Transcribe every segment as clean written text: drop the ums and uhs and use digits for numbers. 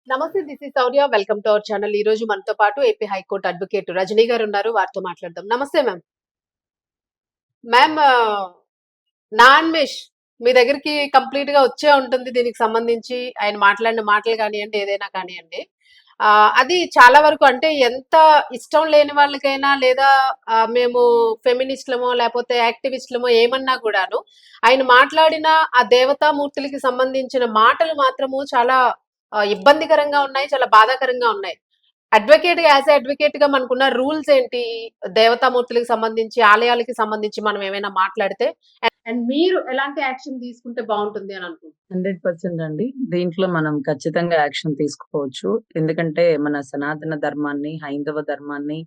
నమస్తే. This is Shaurya. Welcome to our channel. ఈ రోజు మనతో పాటు ఏపీ హైకోర్టు అడ్వకేట్ రజనీ గారు ఉన్నారు. వారితో మాట్లాడదాం. నమస్తే మ్యామ్. మ్యామ్ నాన్‌మెష్ మీ దగ్గరికి కంప్లీట్‌గా వచ్చే ఉంటుంది దీనికి సంబంధించి. ఆయన మాట్లాడిన మాటలు కానియండి, ఏదైనా కానియండి. అది చాలా వరకు అంటే ఎంత ఇష్టం లేని వాళ్ళకైనా లేదా మేము ఫెమినిస్ట్‌లమో లేపోతే యాక్టివిస్ట్‌లమో ఏమన్నా కూడాను, ఆయన మాట్లాడిన ఆ దేవతామూర్తులకి సంబంధించిన మాటలు మాత్రము చాలా ఇబ్బందికరంగా ఉన్నాయి. చాలా బాధాకరంగా ఉన్నాయి. యాస్ ఎ అడ్వకేట్‌గా మనకున్న రూల్స్ ఏంటి? దేవతామూర్తులకి సంబంధించి, ఆలయాలకి సంబంధించి మనం ఏమైనా మాట్లాడితే? అండ్ మీరు ఎలాంటి యాక్షన్ తీసుకుంటే బావుంటుంది అని అనుకుంటున్నారు? 100% అండి. దీంట్లో మనం ఖచ్చితంగా యాక్షన్ తీసుకోవచ్చు. ఎందుకంటే మన సనాతన ధర్మాన్ని, హైందవ ధర్మాన్ని,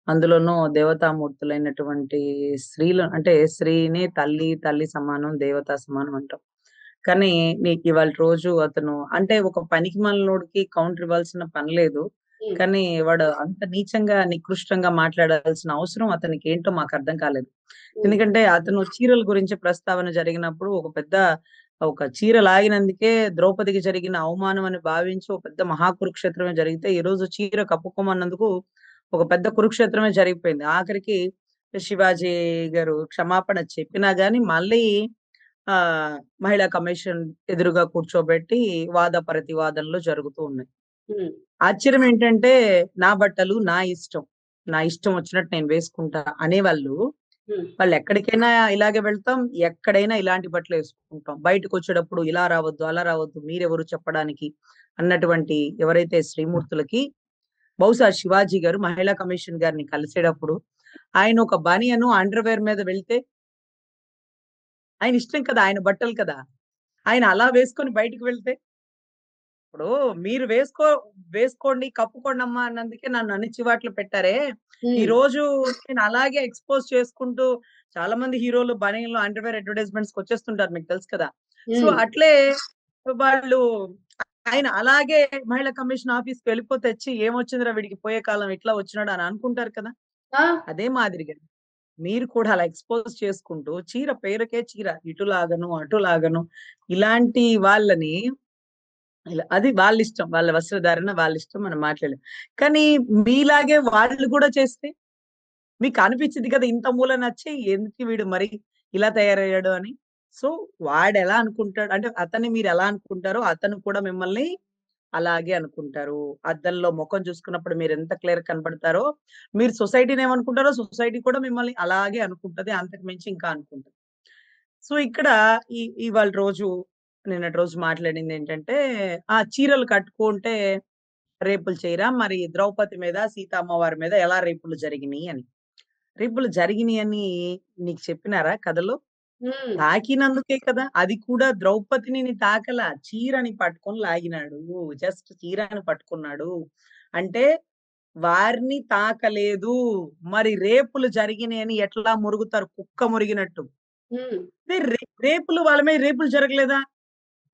అందులోనూ దేవతామూర్తులైనటువంటి స్త్రీలు అంటే స్త్రీని తల్లి, తల్లి సమానం, దేవత సమానం అంటాం. కానీ ఇవాళ రోజు అతను అంటే ఒక పనికిమాలినోడికి కౌంటర్ ఇవ్వాల్సిన పని లేదు. హ్మ్. కానీ వాడు అంత నీచంగా, నికృష్టంగా మాట్లాడాల్సిన అవసరం అతనికేంటో మాకర్థం కాలేదు. హ్మ్. ఎందుకంటే అతను చీరల గురించి ప్రస్తావన జరిగినప్పుడు ఒక చీర లాగినందుకే ద్రౌపదికి జరిగిన అవమానం అని భావించి ఒక పెద్ద మహాకురుక్షేత్రమే జరిగితే, ఈరోజు చీర కప్పుకోమన్నందుకు ఒక పెద్ద కురుక్షేత్రమే జరిగిపోయింది. ఆఖరికి శివాజీ గారు క్షమాపణ చెప్పినా గాని మళ్ళీ మహిళా కమిషన్ ఎదురుగా కూర్చోబెట్టి వాద ప్రతివాదనలు జరుగుతూ ఉన్నాయి. హ్మ్. ఆశ్చర్యం ఏంటంటే నా బట్టలు నా ఇష్టం. నా ఇష్టం వచ్చినట్టు నేను వేసుకుంటా అనేవాళ్ళు హ్మ్. వాళ్ళెక్కడికైనా ఇలాగే వెళ్తాం. ఎక్కడైనా ఇలాంటి బట్టలేసుకుంటాం. బయటకొచ్చేటప్పుడు ఇలా రావద్దు, అలా రావద్దు, మీరెవరు చెప్పడానికి అన్నటువంటి ఎవరైతే శ్రీమూర్తులకి బహుశా శివాజీ గారు మహిళా కమిషన్ గారిని కలిసేటప్పుడు ఆయన ఒక బనియను, అండర్‌వేర్ మీద వెళ్తే ఆయన ఇష్టం కదా! ఆయన బట్టలు కదా! ఆయన అలా వేసుకొని బయటికి వెళ్తే ఇప్పుడు మీరు వేసుకోండి, కప్పుకోండమ్మా అన్నందుకే నన్ను అన్ని చివాట్లు పెట్టారే! హ్మ్. ఈరోజు నేను అలాగే ఎక్స్‌పోజ్ చేసుకుంటూ చాలా మంది హీరోలు బనీన్‌లు, అండర్‌వేర్ అడ్వర్‌టైజ్‌మెంట్స్‌కొచ్చేస్తుంటారు మీకు తెలుసు కదా! సో, హ్మ్. అట్లే వాళ్ళు ఆయన అలాగే మహిళా కమిషన్ ఆఫీస్‌కి వెళ్ళిపోతే వచ్చి ఏమొచ్చిందిరా వీడికి పోయే కాలం ఇట్లా వచ్చినాడు అని అనుకుంటారు కదా! ఆ! అదే మాదిరిగా మీరు కూడా అలా ఎక్స్‌పోజ్ చేసుకుంటూ చీర పేరుకే చీర ఇటు లాగను, అటు లాగను ఇలాంటి వాళ్ళని అది వాళ్ళిష్టం. వాళ్ళ వస్త్రధారణ వాళ్ళిష్టం. మనం మాట్లాడలేం. కానీ మీలాగే వాళ్ళు కూడా చేస్తే మీకనిపిచ్చిద్ది కదా! ఇంత మూల నచ్చి ఎందుకు వీడు మరి ఇలా తయారయ్యాడు అని. సో, వాడెలా అనుకుంటాడు అంటే అతన్ని మీరెలా అనుకుంటారో అతను కూడా మిమ్మల్ని అలాగే అనుకుంటారు. అద్దంలో మొఖం చూసుకున్నప్పుడు మీరెంత క్లియర్‌గా కనపడతారో, మీరు సొసైటీని ఏమనుకుంటారో సొసైటీ కూడా మిమ్మల్ని అలాగే అనుకుంటది. అంతకు మించి ఇంకా అనుకుంటది. సో, ఇక్కడ ఇవాళ రోజు నిన్నటి రోజు మాట్లాడిందేంటంటే, ఆ చీరలు కట్టుకుంటే రేపులు చేయరా? మరి ద్రౌపది మీద, సీత అమ్మవారి మీద ఎలా రేపులు జరిగినియి అని. రేపులు జరిగినియని నీకు చెప్పినారా కథలో? హ్మ్. తాకినందుకే కదా! అది కూడా ద్రౌపదిని తాకలా. చీరని పట్టుకొని లాగినాడు. జస్ట్ చీరని పట్టుకున్నాడు. అంటే వారిని తాకలేదు. మరి రేపులు జరిగినియని ఎట్లా మురుగుతారు కుక్క మురిగినట్టు. హ్మ్. రేపులు వాళ్ళ మీద రేపులు జరగలేదా?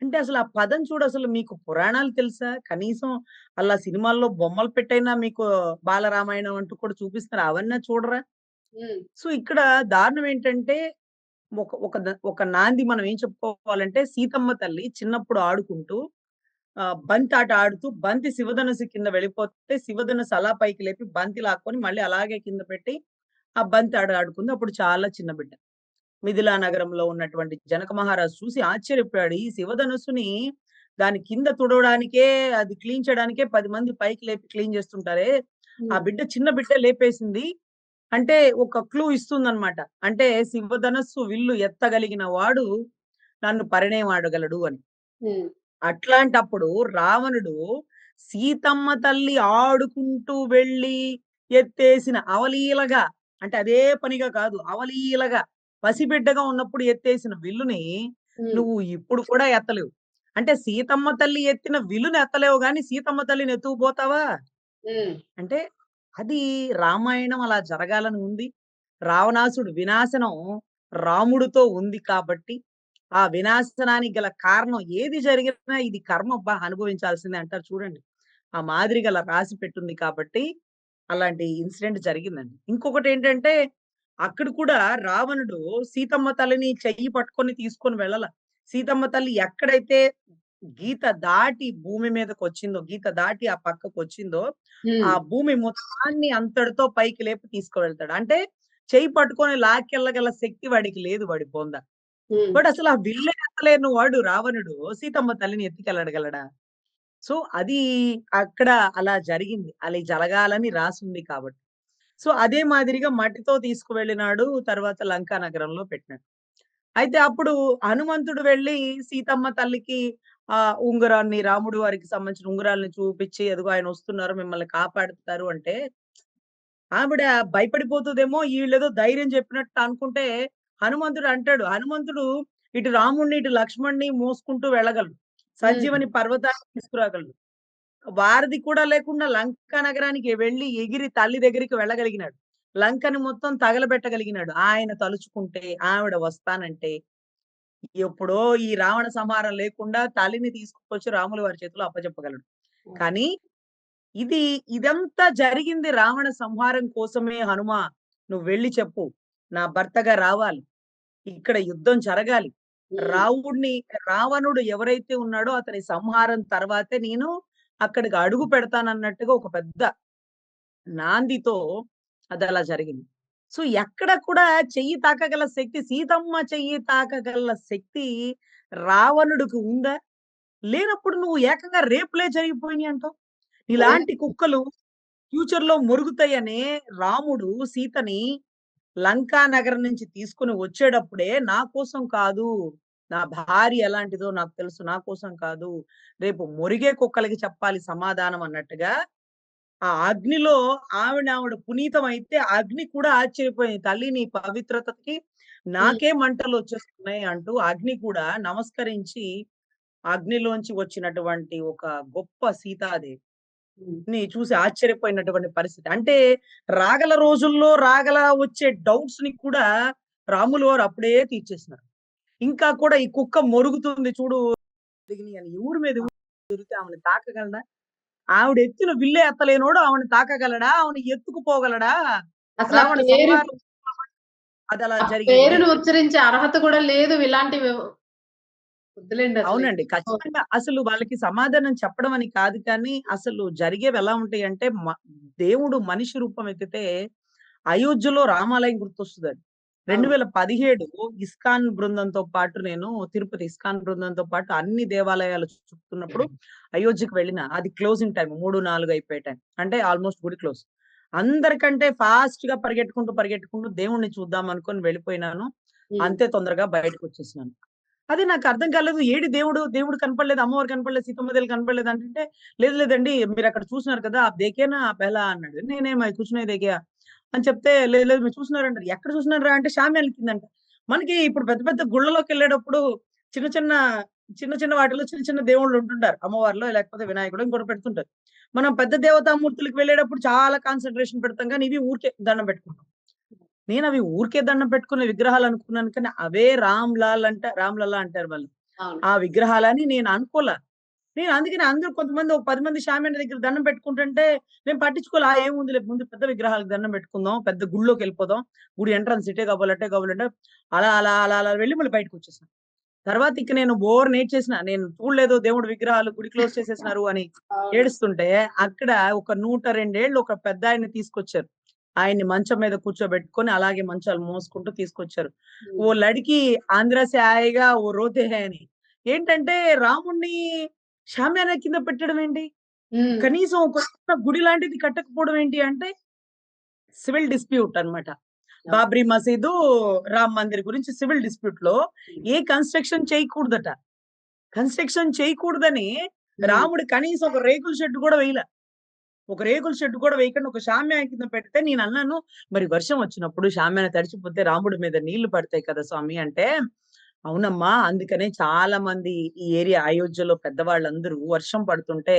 అంటే అసలు ఆ పదం చూడసలు మీకు పురాణాలు తెలుసా? కనీసం అలా సినిమాల్లో బొమ్మలు పెట్టైనా మీకు బాలరామాయణం అంటూ కూడా చూపిస్తున్నారు. అవన్నా చూడరా? హ్మ్. సో, ఇక్కడ దారుణం ఏంటంటే ఒక నాంది మనం ఏం చెప్పుకోవాలంటే సీతమ్మ తల్లి చిన్నప్పుడు ఆడుకుంటూ బంతాట ఆడుతూ బంతి శివధనుస్సు కింద వెళ్ళిపోతే శివధనుస్సు అలా పైకి లేపి బంతి లాక్కొని మళ్ళీ అలాగే కింద పెట్టి ఆ బంతి ఆట ఆడుకుంది. అప్పుడు చాలా చిన్న బిడ్డ. మిథిలా నగరంలో ఉన్నటువంటి జనక మహారాజు చూసి ఆశ్చర్యపోయాడు. ఈ శివధనుస్సుని దాని కింద తుడవడానికే అది క్లీన్ చేయడానికే 10 మంది పైకి లేపి క్లీన్ చేస్తుంటారే. ఆ హ్మ్. బిడ్డ చిన్న బిడ్డ లేపేసింది. అంటే ఒక క్లూ ఇస్తుందన్నమాట. అంటే శివధనస్సు విల్లు ఎత్తగలిగిన వాడు నన్ను పరిణయమాడగలడు అని. హ్మ్. అట్లాంటప్పుడు రావణుడు సీతమ్మ తల్లి ఆడుకుంటూ వెళ్లి ఎత్తేసిన అవలీలగా అంటే అదే పనిగా కాదు. అవలీలగా పసిబిడ్డగా ఉన్నప్పుడు ఎత్తేసిన విల్లుని హ్మ్. నువ్వు ఇప్పుడు కూడా ఎత్తలేవు. అంటే సీతమ్మ తల్లి ఎత్తిన విల్లుని ఎత్తలేవు గానీ సీతమ్మ తల్లిని ఎత్తుకుపోతావా? హ్మ్. అంటే అది రామాయణం అలా జరగాలని ఉంది. రావణాసుడు వినాశనం రాముడితో ఉంది కాబట్టి, ఆ వినాశనానికి గల కారణం ఏది జరిగినా ఇది కర్మబ్బా! అనుభవించాల్సిందే అంటారు చూడండి. ఆ మాదిరిగా అలా రాసి పెట్టుంది కాబట్టి, అలాంటి ఇన్సిడెంట్ జరిగిందండి. ఇంకొకటేంటంటే, అక్కడ కూడా రావణుడు సీతమ్మ తల్లిని చెయ్యి పట్టుకొని తీసుకొని వెళ్ళల. సీతమ్మ తల్లి ఎక్కడైతే గీత దాటి భూమి మీదకొచ్చిందో, గీత దాటి ఆ పక్కకొచ్చిందో, ఆ హ్మ్. భూమి మొత్తాన్ని అంతటితో పైకి లేపి తీసుకువెళ్తాడు. అంటే చెయ్యి పట్టుకొని లాక్కెళ్ళగల శక్తి వాడికి లేదు వాడి బొంద. హ్మ్. వాడసలు ఆ విల్లే ఎత్తలేని వాడు రావణుడు సీతమ్మ తల్లిని ఎత్తుకెళ్ళగలడా? సో, అది అక్కడ అలా జరిగింది. అలా జరగాలని రాసుంది కాబట్టి. సో, అదే మాదిరిగా మట్టితో తీసుకువెళ్ళినాడు. తర్వాత లంకా నగరంలో పెట్టినాడు. అయితే అప్పుడు హనుమంతుడు వెళ్లి సీతమ్మ తల్లికి ఉంగరాన్ని రాముడు వారికి సంబంధించిన ఉంగరాల్ని చూపిచ్చి, "అదిగో ఆయనొస్తున్నారు మిమ్మల్ని కాపాడుతారు" అంటే, ఆవిడ భయపడిపోతదేమో, ఈళ్ళేదో ధైర్యం చెప్పినట్టు అనుకుంటే, హనుమంతుడు అంటాడు. హనుమంతుడు ఇటు రాముడిని, ఇటు లక్ష్మణ్‌ని మోసుకుంటూ వెళ్ళగలడు. హ్మ్. సంజీవని పర్వతాన్ని తీసుకురాగలడు. వారధి కూడా లేకుండా లంకా నగరానికి వెళ్లి ఎగిరి తల్లి దగ్గరికి వెళ్ళగలిగినాడు. లంకని మొత్తం తగలబెట్టగలిగినాడు. ఆయన తలుచుకుంటే, ఆవిడ వస్తానంటే, ఎప్పుడో ఈ రావణ సంహారం లేకుండా తల్లిని తీసుకొచ్చి రాముల వారి చేతిలో అప్పజెప్పగలడు. కానీ ఇది ఇదంతా జరిగింది రావణ సంహారం కోసమే హనుమా! నువ్వు వెళ్లి చెప్పు. నా భర్తగా రావాలి. ఇక్కడ యుద్ధం జరగాలి. హ్మ్. రావుడిని రావణుడు ఎవరైతే ఉన్నాడో అతని సంహారం తర్వాతే నేను అక్కడికి అడుగు పెడతానన్నట్టుగా ఒక పెద్ద నాందితో అదలా జరిగింది. సో, ఎక్కడ కూడా చెయ్యి తాకగల శక్తి సీతమ్మ చెయ్యి తాకగల శక్తి రావణుడికి ఉందా? లేనప్పుడు నువ్వు ఏకంగా రేపులే జరిగిపోయినియి అంటావు. అదే. ఇలాంటి కుక్కలు ఫ్యూచర్‌లో మొరుగుతాయనే రాముడు సీతని లంకా నగరం నుంచి తీసుకొని వచ్చేటప్పుడే నా కోసం కాదు. నా భార్య ఎలాంటిదో నాకు తెలుసు. నా కోసం కాదు. రేపు మొరిగే కుక్కలకి చెప్పాలి సమాధానం అన్నట్టుగా ఆ అగ్నిలో ఆవిడ పునీతమైతే అగ్ని కూడా ఆశ్చర్యపోయింది. తల్లి నీ పవిత్రతకి హ్మ్. నాకే మంటలొచ్చేస్తున్నాయి అంటూ అగ్ని కూడా నమస్కరించి అగ్నిలోంచి వచ్చినటువంటి ఒక గొప్ప సీతాదేవి. హ్మ్. ని చూసి ఆశ్చర్యపోయినటువంటి పరిస్థితి. అంటే రాగల రోజుల్లో రాగల వచ్చే డౌట్స్‌ని కూడా రాములు వారు అప్పుడే తీర్చేసినారు. ఇంకా కూడా ఈ కుక్క మొరుగుతుంది చూడు దిగిని అని ఎవరి మీద తిరిగితే ఆమెను తాకగలడా? ఆవిడ ఎత్తిన విల్లే ఎత్తలేనోడు ఆమెను తాకగలడా? ఆమెను ఎత్తుకుపోగలడా? అసలు రావణ సంహారం అదలా ఆ జరిగింది. పేరుని ఉచ్చరించే అర్హత కూడా లేదు ఇలాంటివి వద్దులెండి అసలు. అవునండి. ఖచ్చితంగా అసలు వాళ్ళకి సమాధానం చెప్పడం అని కాదు కానీ, అసలు జరిగేవి ఎలా ఉంటాయంటే, దేవుడు మనిషి రూపం ఎత్తితే అయోధ్యలో రామాలయం గుర్తొస్తదండి. అవును. 2017 ఇస్కాన్ బృందంతో పాటు నేను తిరుపతి ఇస్కాన్ బృందంతో పాటు అన్ని దేవాలయాలు చుట్టున్నప్పుడు అయోధ్యకి వెళ్ళిన. అది క్లోజింగ్ టైమ్ 3, 4 అయిపోయే టైం. అంటే ఆల్‌మోస్ట్ గుడి క్లోజ్. అందరికంటే ఫాస్ట్‌గా పరిగెట్టుకుంటూ, పరిగెట్టుకుంటూ దేవుడిని చూద్దాం అనుకోని వెళ్ళిపోయినాను. హ్మ్. అంతే తొందరగా బయటకొచ్చేసినాను. అది నాకర్థం కాలేదు. ఏడి దేవుడు? దేవుడు కనపడలేదు. అమ్మవారు కనపడలేదు. సీతమ్మ తల్లి కనపడలేదు అంటుంటే, లేదు లేదండి మీరక్కడ చూసినారు కదా! "ఆప్ దేఖే నా పెహలా" అన్నాడు. నేనే మై కుచ్ నహీ దేఖా అని చెప్తే, లేదు లేదు మీరు చూసినారంటారు. ఎక్కడ చూసినారురా అంటే షామియాన కిందంట. మనకి ఇప్పుడు పెద్ద పెద్ద గుళ్ళలోకెళ్ళేటప్పుడు చిన్న చిన్న, చిన్న చిన్న వాటిలో చిన్న చిన్న దేవుళ్ళు ఉంటుంటారు. అమ్మవారిలో లేకపోతే వినాయకుడో ఇంకోటి పెడుతుంటారు. మనం పెద్ద దేవతామూర్తులకి వెళ్ళేటప్పుడు చాలా కాన్సంట్రేషన్ పెడతాం గానీ, ఇవి ఊరికే దండం పెట్టుకుంటాం. నేనవి ఊరికే దండం పెట్టుకునే విగ్రహాలనుకున్నాను కానీ, అవే రామ్ లల్లా అంటారు వాళ్ళు. అవును. ఆ విగ్రహాలని నేను అనుకోలా. నేను అందుకని అందరూ కొంతమంది ఒక 10 మంది షామియాన దగ్గర దండం పెట్టుకుంటుంటే, నేను పట్టించుకోలే. ఏముందిలే ముందు పెద్ద విగ్రహాలకు దండం పెట్టుకుందాం. పెద్ద గుడిలోకెళ్ళిపోదాం. గుడి ఎంట్రన్స్ ఇటే కాబోలు, అటే కాబోలంటే అలా వెళ్ళి మళ్ళీ బయటకొచ్చేసాను. తర్వాత ఇక నేను ఓవర్ నేడ్చేసిన. నేను చూడలేదు దేవుడి విగ్రహాలు గుడి క్లోజ్ చేసేసినారు అని అవును. ఏడుస్తుంటే, అక్కడ ఒక 102 ఏళ్ళు ఒక పెద్దాయన్ని తీసుకొచ్చారు. ఆయన్ని మంచం మీద కూర్చోబెట్టుకొని అలాగే మంచాలు మోసుకుంటూ తీసుకొచ్చారు. ఓ హ్మ్. లడికి ఆంధ్ర సే ఆయేగా ఓ రోతే హై అని. ఏంటంటే రాముడిని షామియానా కింద పెట్టడం ఏంటి? హ్మ్. కనీసం ఒక చిన్న గుడి లాంటిది కట్టకపోవడం ఏంటి అంటే సివిల్ డిస్ప్యూట్ అన్నమాట. అవును. బాబ్రీ మసీదు, రామ్ మందిర్ గురించి సివిల్ డిస్ప్యూట్‌లో ఏ కన్‌స్ట్రక్షన్ చేయకూడదట. కన్‌స్ట్రక్షన్ చేయకూడదని హ్మ్. రాముడు కనీసం ఒక రేకుల షెడ్ కూడా వేయల. ఒక రేకుల షెడ్ కూడా వేయకుండా ఒక షామ్యాన కింద పెడితే నేనన్నాను, "మరి వర్షం వచ్చినప్పుడు షామ్యాన తడిచిపోతే రాముడి మీద నీళ్లు పడతాయి కదా స్వామి" అంటే, "అవునమ్మా! అందుకనే చాలా మంది ఈ ఏరియా అయోధ్యలో పెద్దవాళ్ళందరూ వర్షం పడుతుంటే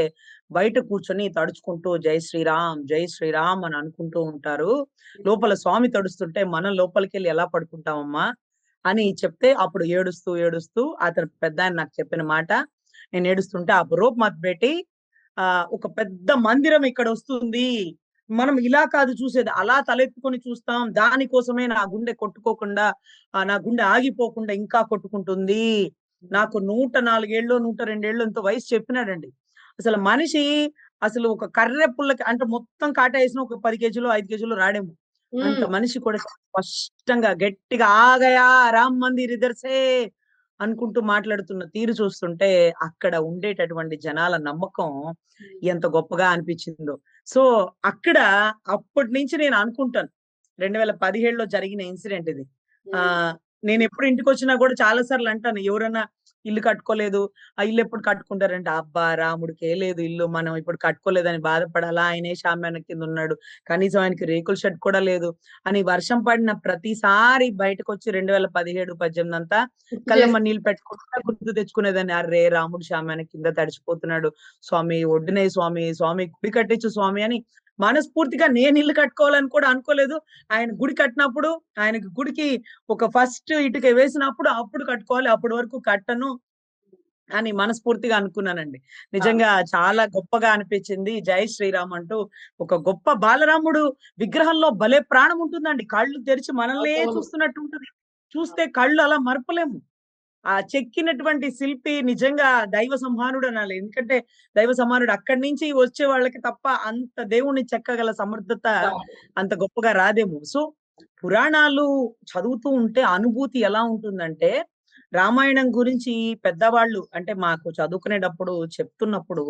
బయట కూర్చొని తడుచుకుంటూ జై శ్రీరామ్, జై శ్రీరామ్ అని అనుకుంటూ ఉంటారు. లోపల స్వామి తడుస్తుంటే మనం లోపలికెళ్ళి ఎలా పడుకుంటామమ్మా" అని చెప్తే అప్పుడు ఏడుస్తూ, ఏడుస్తూ అతను పెద్దాయన నాకు చెప్పిన మాట నేను ఏడుస్తుంటే, "आप रो मत बेटी ఒక పెద్ద మందిరం ఇక్కడొస్తుంది. మనం ఇలా కాదు చూసేది. అలా తలెత్తుకొని చూస్తాం. దానికోసమే నా గుండె కొట్టుకోకుండా నా గుండె ఆగిపోకుండా ఇంకా కొట్టుకుంటుంది. నాకు 104 102 ఎంతో వయసు చెప్పినాడండి. అసలు మనిషి అసలు ఒక కర్రె పుల్లకి అంటే మొత్తం కాటా వేసిన ఒక 10 కేజీలో 5 కేజీలో రాడేమో. అంత మనిషి కూడా స్పష్టంగా గట్టిగా ఆగయా రామ్ మందిర్ ఇదర్సే అనుకుంటూ మాట్లాడుతున్న తీరు చూస్తుంటే అక్కడ ఉండేటటువంటి జనాల నమ్మకం ఎంత గొప్పగా అనిపించిందో. సో అక్కడ అప్పటి నుంచి నేను అనుకుంటాను 2017లో జరిగిన ఇన్సిడెంట్ ఇది. నేను ఎప్పుడు ఇంటికి వచ్చినా కూడా చాలా సార్లు అంటాను, ఎవరన్నా ఇల్లు కట్టుకోలేదు, ఆ ఇల్లు ఎప్పుడు కట్టుకుంటారంటే, అబ్బా రాముడికే లేదు ఇల్లు, మనం ఇప్పుడు కట్టుకోలేదని బాధపడాలా, ఆయనే షామ్యాన కింద ఉన్నాడు, కనీసం ఆయనకి రేకుల షెడ్ కూడా లేదు అని వర్షం పడిన ప్రతిసారి బయటకు వచ్చి 2017, 18 అంతా కళ్ళమ్మ నీళ్ళు పెట్టుకుంటా గుర్తు తెచ్చుకునేదాన్ని. అర్రే రాముడు షామ్యాన కింద తడిచిపోతున్నాడు, స్వామి ఒడ్డునే స్వామి, స్వామి గుడి కట్టించు స్వామి అని మనస్ఫూర్తిగా నేను ఇల్లు కట్టుకోవాలని కూడా అనుకోలేదు. ఆయన గుడి కట్టినప్పుడు ఆయనకి గుడికి ఒక ఫస్ట్ ఇటుక వేసినప్పుడు అప్పుడు కట్టుకోవాలి, అప్పటి వరకు కట్టను అని మనస్ఫూర్తిగా అనుకున్నానండి. నిజంగా చాలా గొప్పగా అనిపించింది. జై శ్రీరామ్ అంటూ ఒక గొప్ప బాలరాముడు విగ్రహంలో భలే ప్రాణం ఉంటుందండి. కళ్ళు తెరిచి మనల్నే చూస్తున్నట్టు ఉంటది. చూస్తే కళ్ళు అలా మరపలేము. ఆ చెక్కినటువంటి శిల్పి నిజంగా దైవ సంహానుడు అనాలి. ఎందుకంటే దైవ సంహానుడు అక్కడి నుంచి వచ్చే వాళ్ళకి తప్ప అంత దేవుణ్ణి చెక్కగల సమర్థత అంత గొప్పగా రాదేమో. సో పురాణాలు చదువుతూ ఉంటే అనుభూతి ఎలా ఉంటుందంటే, రామాయణం గురించి పెద్దవాళ్ళు అంటే మాకు చదువుకునేటప్పుడు చెప్తున్నప్పుడు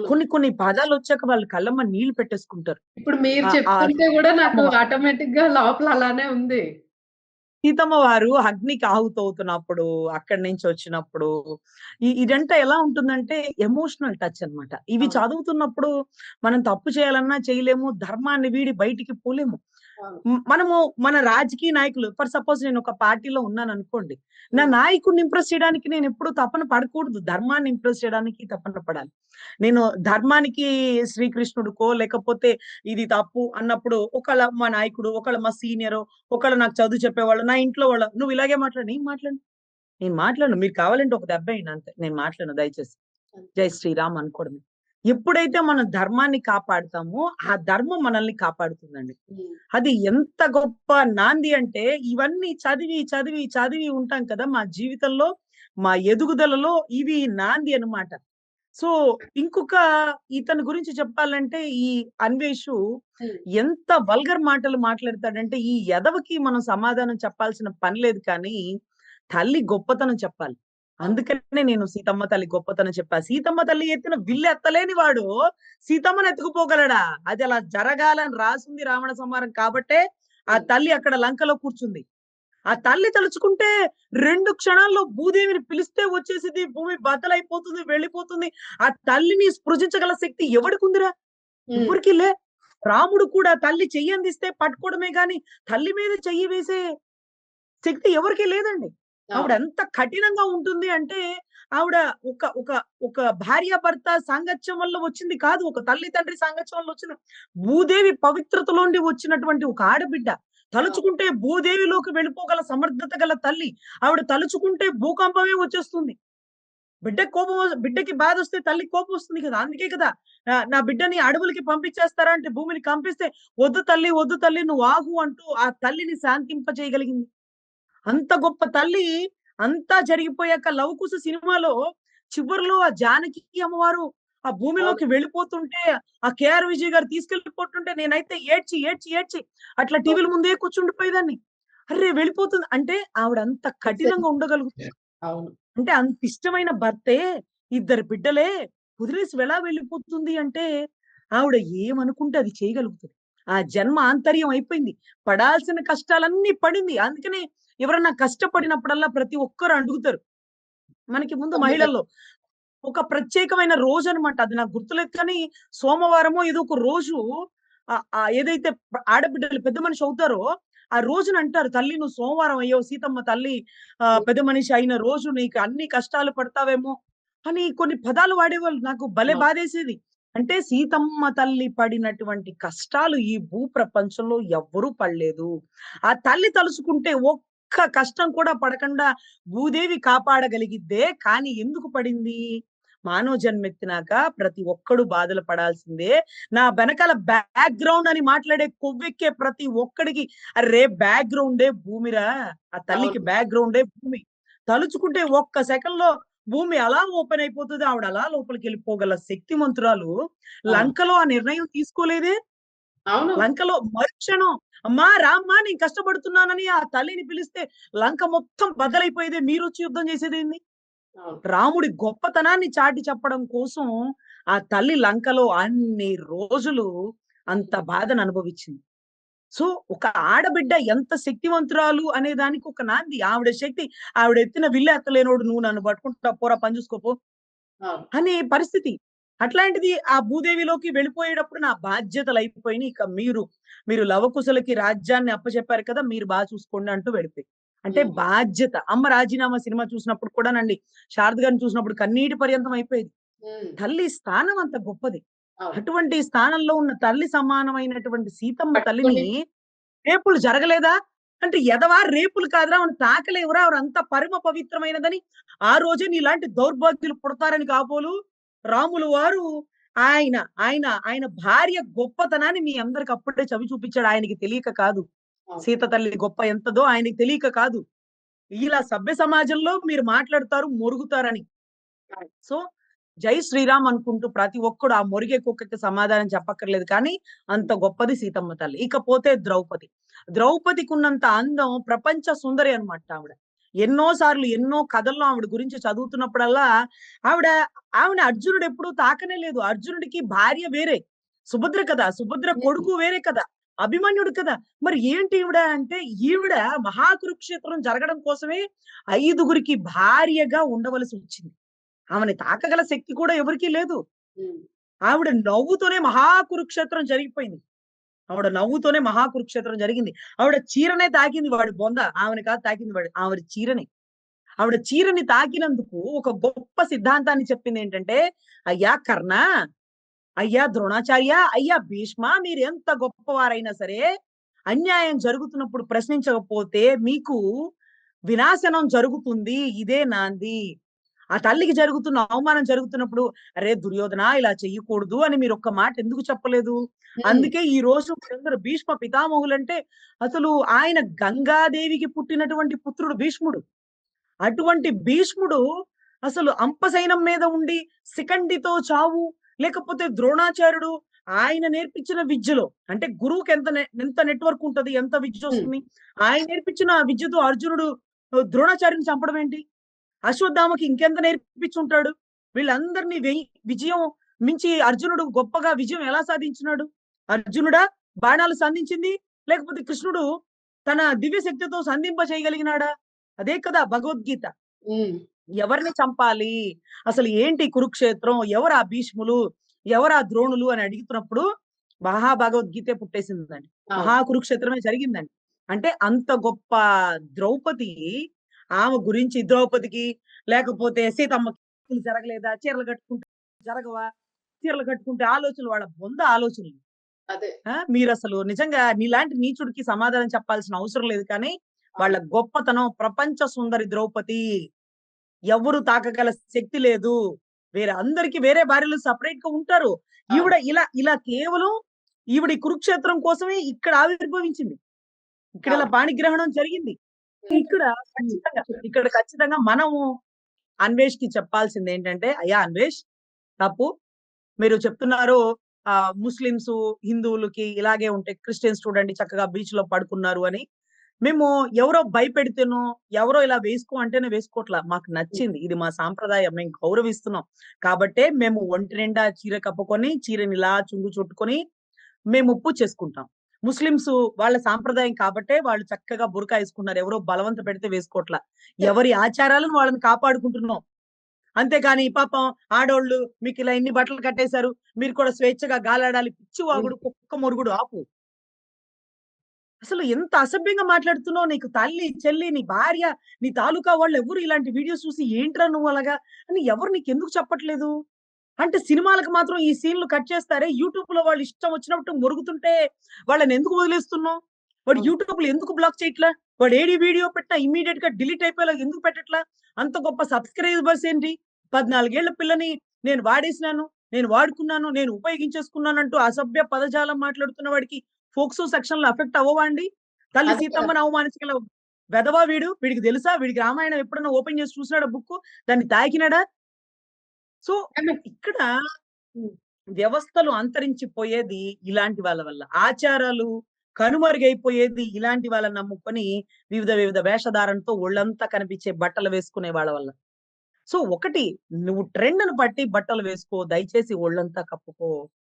కొన్ని కొన్ని పదాలు వచ్చాక వాళ్ళు కళ్ళమ్మ నీళ్లు పెట్టేసుకుంటారు. ఇప్పుడు మీరు ఆ ఆ చెప్తుంటే గూడా నాకు ఆటోమేటిక్‌గా లోపల అలానే ఉంది. సీతమ్మ వారు అగ్నికి ఆహుతవుతున్నప్పుడు, అక్కడి నుంచి వచ్చినప్పుడు ఇదంతా ఎలా ఉంటుందంటే ఎమోషనల్ టచ్ అన్నమాట. ఇవి అవును. చదువుతున్నప్పుడు మనం తప్పు చేయాలన్నా చేయలేము. ధర్మాన్ని వీడి బయటికి పోలేము. అవును. మనము మన రాజకీయ నాయకులు ఫర్ సపోజ్ నేను ఒక పార్టీలో ఉన్నాననుకోండి. నా హ్మ్. నాయకుడిని ఇంప్రెస్ చేయడానికి నేను ఎప్పుడూ తపన పడకూడదు. ధర్మాన్ని ఇంప్రెస్ చేయడానికి తపన పడాలి. నేను ధర్మానికి శ్రీకృష్ణుడికో లేకపోతే ఇది తప్పు అన్నప్పుడు ఒకళ్ళ మా నాయకుడు, ఒకళ్ళ మా సీనియరో, ఒకళ్ళు నాకు చదువు చెప్పేవాళ్ళు, నా ఇంట్లో వాళ్ళు "నువ్వు ఇలాగే మాట్లాడు." నేను మాట్లాడను. నేను మాట్లాడను. మీరు కావాలంటే ఒక దెబ్బేయండి అంతే. నేను మాట్లాడను దయచేసి. జై శ్రీరామ్ అనుకోవడమే. ఎప్పుడైతే మనం ధర్మాన్ని కాపాడుతామో, ఆ ధర్మం మనల్ని కాపాడుతుందండి. హ్మ్. అది ఎంత గొప్ప నాంది అంటే, ఇవన్నీ చదివి, చదివి, చదివి ఉంటాం కదా! మా జీవితంలో, మా ఎదుగుదలలో ఇవి నాంది అన్నమాట. సో, ఇంకొక ఇతని గురించి చెప్పాలంటే, ఈ అన్వేషు హ్మ్. ఎంత వల్గర్ మాటలు మాట్లాడతాడంటే, ఈ ఎదవకి మనం సమాధానం చెప్పాల్సిన పని లేదు కానీ, తల్లి గొప్పతనం చెప్పాలి. అవును. అందుకనే నేను సీతమ్మ తల్లి గొప్పతనం చెప్పా. సీతమ్మ తల్లి ఎత్తిన విల్లెత్తలేని వాడు సీతమ్మని ఎత్తుకుపోగలడా? అది అలా జరగాలని రాసుంది రావణ సంహారం కాబట్టే, ఆ హ్మ్. తల్లి అక్కడ లంకలో కూర్చుంది. ఆ తల్లి తలుచుకుంటే 2 క్షణాల్లో భూదేవిని పిలిస్తే వచ్చేసిద్ది. భూమి బద్దలైపోతుంది, వెళ్ళిపోతుంది. ఆ తల్లిని స్పృశించగల శక్తి ఎవడికుందిరా? హ్మ్. ఎవ్వరికీ లే. రాముడు కూడా తల్లి చెయ్యందిస్తే పట్టుకోవడమే గాని, తల్లి మీద చెయ్యి వేసే శక్తి ఎవరికీ లేదండి. ఆవిడ అవును. ఎంత కఠినంగా ఉంటుంది అంటే, ఆవిడ ఒక ఒక ఒక భార్యాభర్త సాంగత్యం వల్ల వచ్చింది కాదు. ఒక తల్లి, తండ్రి సాంగత్యం వల్ల వచ్చిన భూదేవి పవిత్రతలోండి వచ్చినటువంటి ఒక ఆడబిడ్డ. అవును. తలుచుకుంటే భూదేవిలోకి వెళ్ళిపోగల సమర్థత గల తల్లి. ఆవిడ తలుచుకుంటే భూకంపమే వచ్చేస్తుంది. బిడ్డకి బాధొస్తే తల్లికి కోపమొస్తుంది కదా! అందుకే కదా! నా బిడ్డని అడవులకి పంపించేస్తారా అంటే భూమిని కంపిస్తే, వద్దు తల్లి నువ్వు ఆగు అంటూ ఆ తల్లిని శాంతింపజేయగలిగింది. అంత గొప్ప తల్లి అంతా జరిగిపోయాక 'లవకుశ' సినిమాలో చివర్లో ఆ జానకి అమ్మవారు ఆ అవును. భూమిలోకి వెళ్ళిపోతుంటే, ఆ కేఆర్ విజయ్ గారు తీసుకెళ్ళిపోతుంటే నేనైతే ఏడ్చి, ఏడ్చి, ఏడ్చి అట్లా టీవీల అవును. ముందే కూర్చుండిపోయేదాన్ని. అర్రె! వెళ్ళిపోతుంది అంటే ఆవిడ అంత కఠినంగా ఉండగలుగుతుంది. అవును. అంటే అంత ఇష్టమైన భర్తే, ఇద్దరు బిడ్డలే వదిలేసి ఎలా వెళ్ళిపోతుంది అంటే, ఆవిడ ఏమనుకుంటే అది చేయగలుగుతది. ఆ జన్మ ఆంతర్యం అయిపోయింది. పడాల్సిన కష్టాలన్నీ పడింది. అందుకనే ఎవరన్నా కష్టపడినప్పుడల్లా ప్రతి ఒక్కరు అడుగుతారు. మనకి ముందు తొమ్మిది మహిళల్లో ఒక ప్రత్యేకమైన రోజనమాట. అది నాకు గుర్తులేదు కానీ, సోమవారమో ఏదో ఒక రోజు ఏదైతే ఆడబిడ్డలు పెద్ద మనిషి అవుతారో, ఆ రోజున అంటారు, "తల్లి నువ్వు సోమవారం అయ్యావు. సీతమ్మ తల్లి పెద్ద మనిషి అయిన రోజు నీకు అన్ని కష్టాలు పడతావేమో" అని కొన్ని పదాలు వాడేవాళ్ళు. నాకు భలే అవును. బాధేసేది. అంటే సీతమ్మ తల్లి పడినటువంటి కష్టాలు ఈ భూ ప్రపంచంలో ఎవ్వరూ పడలేదు. ఆ తల్లి తలుచుకుంటే ఒక్క కష్టం కూడా పడకుండా భూదేవి కాపాడగలిగిద్దే. కానీ ఎందుకు పడింది? మానవ జన్మెత్తినాక ప్రతి ఒక్కడు బాధలు పడాల్సిందే. నా వెనకాల బ్యాక్‌గ్రౌండ్ అని మాట్లాడే కొవ్వెక్కే ప్రతి ఒక్కడికి అర్రే! బ్యాక్‌గ్రౌండే భూమిరా! ఆ తల్లికి అవును. బ్యాక్‌గ్రౌండే భూమి. తలుచుకుంటే ఒక్క సెకండ్ లో భూమి అలా ఓపెన్ అయిపోతుంది. ఆవిడ అలా లోపలికి వెళ్ళిపోగల శక్తిమంతురాలు. అవును. లంకలో ఆ నిర్ణయం తీసుకోలేదే. అవును. లంకలో మరుక్షణం అమ్మా రామ్మా నేను కష్టపడుతున్నానని ఆ తల్లిని పిలిస్తే లంక మొత్తం బద్దలైపోయేదే. మీరొచ్చి యుద్ధం చేసేదేంది? అవును. రాముడి గొప్పతనాన్ని చాటి చెప్పడం కోసం ఆ తల్లి లంకలో అన్ని రోజులు అంత బాధను అనుభవించింది. సో, ఒక ఆడబిడ్డ ఎంత శక్తివంతురాలు అనే దానికి ఒక నాంది. ఆవిడ శక్తి, ఆవిడ ఎత్తిన విల్లు ఎత్తలేనోడు నువ్వు నన్ను పట్టుకుంటా పోరా పని చూసుకో పో అవును. అనే పరిస్థితి. అట్లాంటిది ఆ భూదేవిలోకి వెళ్ళిపోయేటప్పుడు నా బాధ్యతలయిపోయినియి. ఇక మీరు లవకుశలకి రాజ్యాన్ని అప్పచెప్పారు కదా! మీరు చూసుకోండి అంటూ వెళ్ళిపోయి. అంటే హ్మ్. బాధ్యత. 'అమ్మ రాజీనామా' సినిమా చూసినప్పుడు కూడానండి, శారద గారిని చూసినప్పుడు కన్నీటి పర్యంతం అయిపోయేది. హ్మ్. తల్లి స్థానం అంత గొప్పది. అవును. అటువంటి స్థానంలో ఉన్న తల్లి సమానమైనటువంటి సీతమ్మ తల్లిని పట్టుకొని రేపులు జరగలేదా? అంటే ఎదవా రేపులు కాదురా! ఆమెను తాకలేవురా! ఆవిడంత పరమ పవిత్రమైనదని ఆ రోజే నీలాంటి దౌర్భాగ్యులు పుడతారని కాబోలు రాములు వారు ఆయన, ఆయన భార్య గొప్పతనాన్ని మీ అందరికి అప్పుడే చవి చూపించాడు. ఆయనకి తెలియక కాదు. అవును. సీత తల్లి గొప్ప ఎంతదో ఆయనకి తెలియక కాదు. ఇలా సభ్య సమాజంలో మీరు మాట్లాడతారు, మొరుగుతారని. అవును. సో, జై శ్రీరామ్ అనుకుంటూ ప్రతి ఒక్కడు ఆ మొరిగే కుక్కకి సమాధానం చెప్పక్కర్లేదు కానీ, అంత గొప్పది సీతమ్మ తల్లి. ఇకపోతే ద్రౌపది. ద్రౌపదికున్నంత అందం ప్రపంచ సుందరి అన్నమాట ఆవిడ. ఎన్నో సార్లు, ఎన్నో కథల్లో ఆవిడ గురించి చదువుతున్నప్పుడల్లా, ఆవిడ ఆవిడ అర్జునుడు ఎప్పుడు తాకనే లేదు. అర్జునుడికి భార్య వేరే. సుభద్ర కదా! సుభద్ర హ్మ్. కొడుకు వేరే కదా! అభిమన్యుడు కదా! మరి ఏంటి ఈవిడ అంటే, ఈవిడ మహాకురుక్షేత్రం జరగడం కోసమే 5గురికి భార్యగా ఉండవలసి వచ్చింది. ఆమెని తాకగల శక్తి కూడా ఎవరికీ లేదు. హ్మ్. ఆవిడ నవ్వుతోనే మహాకురుక్షేత్రం జరిగిపోయింది. ఆవిడ నవ్వుతోనే మహాకురుక్షేత్రం జరిగింది. ఆవిడ చీరనే తాకింది వాడి బొంద. ఆమెని కాదు తాకింది ఆవిడ చీరని. ఆవిడ చీరని తాకినందుకు ఒక గొప్ప సిద్ధాంతాన్ని చెప్పిందేంటంటే, "అయ్యా కర్ణ, అయ్యా ద్రోణాచార్య, అయ్యా భీష్మ మీరెంత గొప్పవారైనా సరే, అన్యాయం జరుగుతున్నప్పుడు ప్రశ్నించకపోతే మీకు వినాశనం జరుగుతుంది. ఇదే నాంది." ఆ తల్లికి జరుగుతున్న అవమానం జరుగుతున్నప్పుడు, "అరే దుర్యోధన ఇలా చెయ్యకూడదు" అని మీరొక్క మాట ఎందుకు చెప్పలేదు? హ్మ్. అందుకే ఈ రోజు మీరందరూ భీష్మ పితామహులంటే అసలు ఆయన గంగాదేవికి పుట్టినటువంటి పుత్రుడు భీష్ముడు. అటువంటి భీష్ముడు అసలు అంపసైనం మీద ఉండి శిఖండితో చావు, లేకపోతే ద్రోణాచార్యుడు ఆయన నేర్పించిన విద్యలో అంటే గురువుకి ఎంత నెట్‌వర్క్ ఉంటది, ఎంత హ్మ్. విద్యొస్తుంది. ఆయన నేర్పించిన విద్యతో అర్జునుడు ద్రోణాచార్యుడిని చంపడం ఏంటి? అశ్వత్థామకి ఇంకెంత నేర్పించుంటాడు. వీళ్ళందరిని విజయం మించి అర్జునుడు గొప్పగా విజయం ఎలా సాధించినాడు? అర్జునుడా బాణాలు సంధించింది? లేకపోతే కృష్ణుడు తన దివ్య శక్తితో సంధింప చేయగలిగినాడా? అదే కదా భగవద్గీత. హ్మ్. ఎవరిని చంపాలి? అసలు ఏంటి కురుక్షేత్రం? ఎవరా భీష్ములు? ఎవరా ద్రోణులు? అని అడుగుతున్నప్పుడు భగవద్గీతే పుట్టేసిందండి. అవును. మహాకురుక్షేత్రమే జరిగిందండి. అంటే అంత గొప్ప ద్రౌపది ఆమె గురించి ద్రౌపదికి లేకపోతే సీతమ్మకి జరగలేదా? చీరలు కట్టుకుంటే జరగవా? చీరలు కట్టుకుంటే ఆలోచనలు వాళ్ళ బొంద ఆలోచనలు. అదే. మీరసలు నిజంగా నీలాంటి నీచుడికి సమాధానం చెప్పాల్సిన అవసరం లేదు కానీ, వాళ్ళ అవును. గొప్పతనం ప్రపంచ సుందరి ద్రౌపది. ఎవ్వరు తాకగల శక్తి లేదు. అందరికి వేరే భార్యలు సెపరేట్‌గా ఉంటారు. అవును. ఈవిడ ఇలా కేవలం ఈవిడ ఈ కురుక్షేత్రం కోసమే ఇక్కడ ఆవిర్భవించింది. ఇక్కడ ఇలా అవును. పాణిగ్రహణం జరిగింది. ఇక్కడ హ్మ్. ఖచ్చితంగా, ఇక్కడ ఖచ్చితంగా మనము అన్వేష్‌కి చెప్పాల్సిందేంటంటే, "అయ్యా అన్వేష్ తప్పు. మీరు చెప్తున్నారు ముస్లిమ్సు, హిందువులకి ఇలాగే ఉంటాయి. క్రిస్టియన్స్ చూడండి చక్కగా బీచ్‌లో పడుకున్నారు" అని. మేము ఎవరో భయపెడితేనో, ఎవరో ఇలా వేసుకో అంటేనే వేసుకోవట్లా. మాకు హ్మ్. నచ్చింది. ఇది మా సాంప్రదాయం. మేము గౌరవిస్తున్నాం. కాబట్టే మేము ఒంటి నిండా చీర కప్పుకొని, చీరని ఇలా చుండు చుట్టుకొని మేము పూజ చేసుకుంటాం. ముస్లిమ్స్ వాళ్ళ సాంప్రదాయం కాబట్టే వాళ్ళు చక్కగా బురకా యేసుకున్నారు. ఎవరో బలవంత పెడితే వేసుకోవట్లా. ఎవరి ఆచారాలను వాళ్ళని కాపాడుకుంటున్నాం. అంతేగాని పాపం ఆడోళ్ళు మీకిలా ఇన్ని బట్టలు కట్టేశారు. మీరు కూడా స్వేచ్ఛగా గాలాడాలి. పిచ్చి హ్మ్. వాగుడు, కుక్క మొరుగుడు ఆపు. అసలు ఎంత అసభ్యంగా మాట్లాడుతున్నావు. నీకు తల్లి, చెల్లి, నీ భార్య, నీ తాలూకా వాళ్ళెవ్వరు ఇలాంటి వీడియోస్ చూసి ఏంట్రా నువ్వు అలాగా అని ఎవరు నీకెందుకు చెప్పట్లేదు? అంటే సినిమాలకు మాత్రం ఈ సీన్‌లు కట్ చేస్తారే, యూట్యూబ్‌లో వాళ్ళు ఇష్టం వచ్చినట్టు మొరుగుతుంటే వాళ్ళనెందుకు వదిలేస్తున్నావు? వాడు అవును. యూట్యూబ్‌లో ఎందుకు బ్లాక్ చేయట్లా? వాడు ఏడి వీడియో పెట్టినా ఇమ్మీడియేట్‌గా డిలీట్ అయిపోయేలాగా ఎందుకు పెట్టట్లా? అంత గొప్ప సబ్‌స్క్రైబర్స్ ఏంటి? 14 ఏళ్ల పిల్లని నేను వాడేసినాను, నేను వాడుకున్నాను, నేను ఉపయోగించేసుకున్నానంటూ అసభ్య పదజాలం మాట్లాడుతున్న వాడికి పోక్సో సెక్షన్‌లు ఎఫెక్ట్ అవ్వవా అండి? తల్లి అదే కదా! సీతమ్మని అవమానించగల వెధవా వీడికి తెలుసా? వీడికి రామాయణం ఎప్పుడన్నా ఓపెన్ చేసి చూసినాడా బుక్? దాన్ని తాకినాడా? So ma'am. ఇక్కడ ఉమ్, వ్యవస్థలు అంతరించిపోయేది ఇలాంటి వాళ్ళ వల్ల. ఆచారాలు కనుమరుగైపోయేది ఇలాంటి వాళ్ళని నమ్ముకొని వివిధ వివిధ వేషధారణతో ఒళ్ళంతా కనిపించే బట్టలు వేసుకునే వాళ్ళ వల్ల. సో ఒకటి, నువ్వు ట్రెండ్‌ని బట్టి బట్టలు వేసుకో. దయచేసి ఒళ్ళంతా కప్పుకో.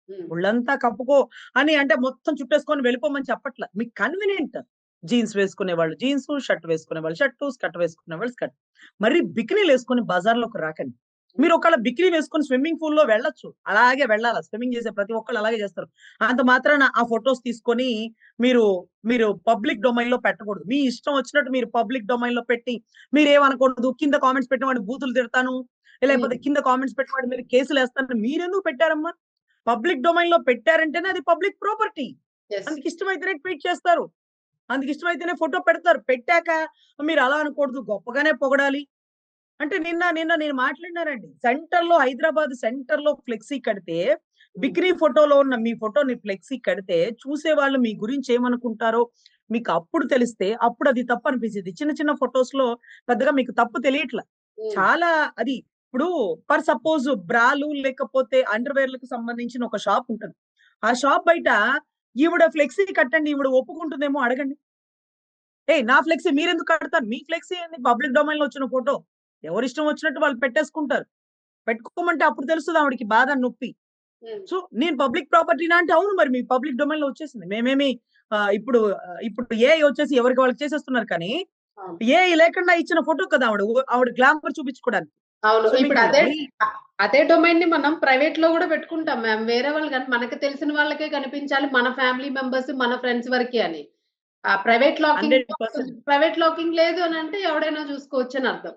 ఉమ్, ఒళ్ళంతా కప్పుకో అని అంటే మొత్తం చుట్టేసుకొని వెళ్ళిపోమని చెప్పట్ల. మీకు కన్వీనియంట్. జీన్స్ వేసుకునేవాళ్ళు జీన్స్, షర్ట్ వేసుకునేవాళ్ళు షర్టు, స్కర్ట్ వేసుకునేవాళ్ళు స్కర్ట్. మరి బికినీలేసుకొని బజార్‌లోకి రాకండి. మీరు ఒకవేళ బికినీ వేసుకొని స్విమ్మింగ్ పూల్‌లో వెళ్ళొచ్చు. అలాగే వెళ్ళాలా. స్విమ్మింగ్ చేసే ప్రతి ఒక్కళ్ళు అలాగే చేస్తారు. అంత మాత్రాన ఆ ఫోటోస్ తీసుకొని మీరు మీరు పబ్లిక్ డొమైన్‌లో పెట్టకూడదు. మీ ఇష్టం వచ్చినట్టు మీరు పబ్లిక్ డొమైన్‌లో పెట్టి మీరేమనకూడదు. కింద కామెంట్స్ పెట్టిన వాడిని బూతులు తిడతాను. లేకపోతే ఉమ్, కింద కామెంట్స్ పెట్టిన వాడి మీద కేసులేస్తాను. మీరెందుకు పెట్టారమ్మా? పబ్లిక్ డొమైన్ లో పెట్టారంటేనే అది పబ్లిక్ ప్రాపర్టీ. yes. అందుకు ఇష్టమైతేనే ట్వీట్ చేస్తారు. అందుకు ఇష్టమైతేనే ఫోటో పెడతారు. పెట్టాక మీరు అలా అనకూడదు, గొప్పగానే పొగడాలి. అంటే నిన్న నిన్న నేను మాట్లాడినానండి. హైదరాబాద్ సెంటర్ లో ఫ్లెక్సీ కడితే, ఉమ్, బికినీ ఫోటోలో ఉన్న మీ ఫోటోని ఫ్లెక్సీ కడితే చూసేవాళ్ళు మీ గురించి ఏమనుకుంటారో మీకు అప్పుడు తెలిస్తే అప్పుడు అది తప్పు అనిపించేది. చిన్న చిన్న ఫోటోస్ లో పెద్దగా మీకు తప్పు తెలియట్ల. ఉమ్, చాలా అది ఇప్పుడు ఫర్ సపోజ్ బ్రాలు లేకపోతే అండర్‌వేర్‌లకు సంబంధించిన ఒక షాప్ ఉంటది. ఆ షాప్ బయట ఈవిడ ఫ్లెక్సీ కట్టండి. ఈవిడ ఒప్పుకుంటుందేమో అడగండి. ఏయ్! నా ఫ్లెక్సీ మీరెందుకు కడతారు? మీ ఫ్లెక్సీ ఏంది? పబ్లిక్ డొమైన్‌లో వచ్చిన ఫోటో. ఎవరిష్టం వచ్చినట్టు వాళ్ళు పెట్టేసుకుంటారు. పెట్టుకోమంటే అప్పుడు తెలుస్తది ఆవిడకి బాధ, నొప్పి. ఉమ్, సో, నేను పబ్లిక్ ప్రాపర్టీనా అంటే అవును మరి మీ పబ్లిక్ డొమైన్‌లో వచ్చేసింది. మేమేమి ఇప్పుడు ఏఐ వచ్చేసి ఎవరికి వాళ్ళకి చేసేస్తున్నారు కానీ, అవును. ఏఐ లేకుండా ఇచ్చిన ఫోటో కదా ఆవిడ గ్లామర్ చూపించుకోవడానికి అవును. స్విమ్మింగ్ ఇప్పుడు పూల్‌లో. అదే మీ అదే డొమైన్ ని మనం ప్రైవేట్ లో కూడా పెట్టుకుంటాం మ్యామ్. వేరే వాళ్ళు కానీ మనకు తెలిసిన వాళ్ళకే కనిపించాలి. మన ఫ్యామిలీ మెంబర్స్, మన ఫ్రెండ్స్ వరకే అని. ఆ ప్రైవేట్ లాకింగ్ 100% ప్రైవేట్ లాకింగ్ లేదు అని అంటే ఎవడైనా చూసుకోవచ్చు అని అర్థం.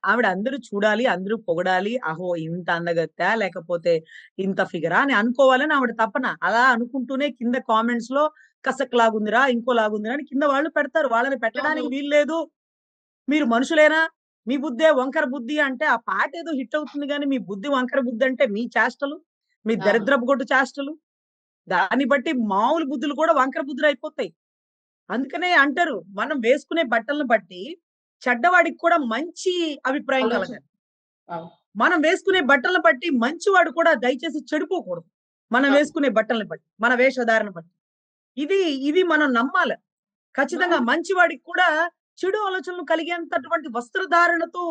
ఆవిడ అందరూ చూడాలి, అందరూ పొగడాలి. అహో! ఇంత అందగత్తె లేకపోతే ఇంత ఫిగరా అని అనుకోవాలని ఆవిడ తపన. అలా అనుకుంటూనే కింద కామెంట్స్‌లో కసక్ లాగుందిరా, ఇంకో లాగుందిరా అని కింద వాళ్ళు పెడతారు. వాళ్ళని అవును. పెట్టడానికి వీల్లేదు. మీరు మనుషులేనా? మీ బుద్దే వంకర బుద్ధి అంటే ఆ పాటేదో హిట్ అవుతుంది గానీ, మీ బుద్ధి వంకర బుద్ధి అంటే మీ చేష్టలు, మీ అవును. దరిద్రపు గొడ్డు చేష్టలు. దాన్ని బట్టి మామూలు బుద్ధులు కూడా వంకర బుద్ధులయిపోతాయి. అందుకనే అంటారు, మనం వేసుకునే బట్టలను బట్టి చెడ్డవాడికి కూడా మంచి అభిప్రాయం ఆలోచన. కలగాలి. అవును. మనం వేసుకునే బట్టలను బట్టి మంచివాడు కూడా దయచేసి చెడిపోకూడదు. మనం అవును. వేసుకునే బట్టలను బట్టి, మన వేషధారణ బట్టి. ఇది ఇది మనం నమ్మాలి. ఖచ్చితంగా మ్యామ్. మంచివాడికి కూడా చెడు ఆలోచనలు కలిగేంతటువంటి వస్త్రధారణతో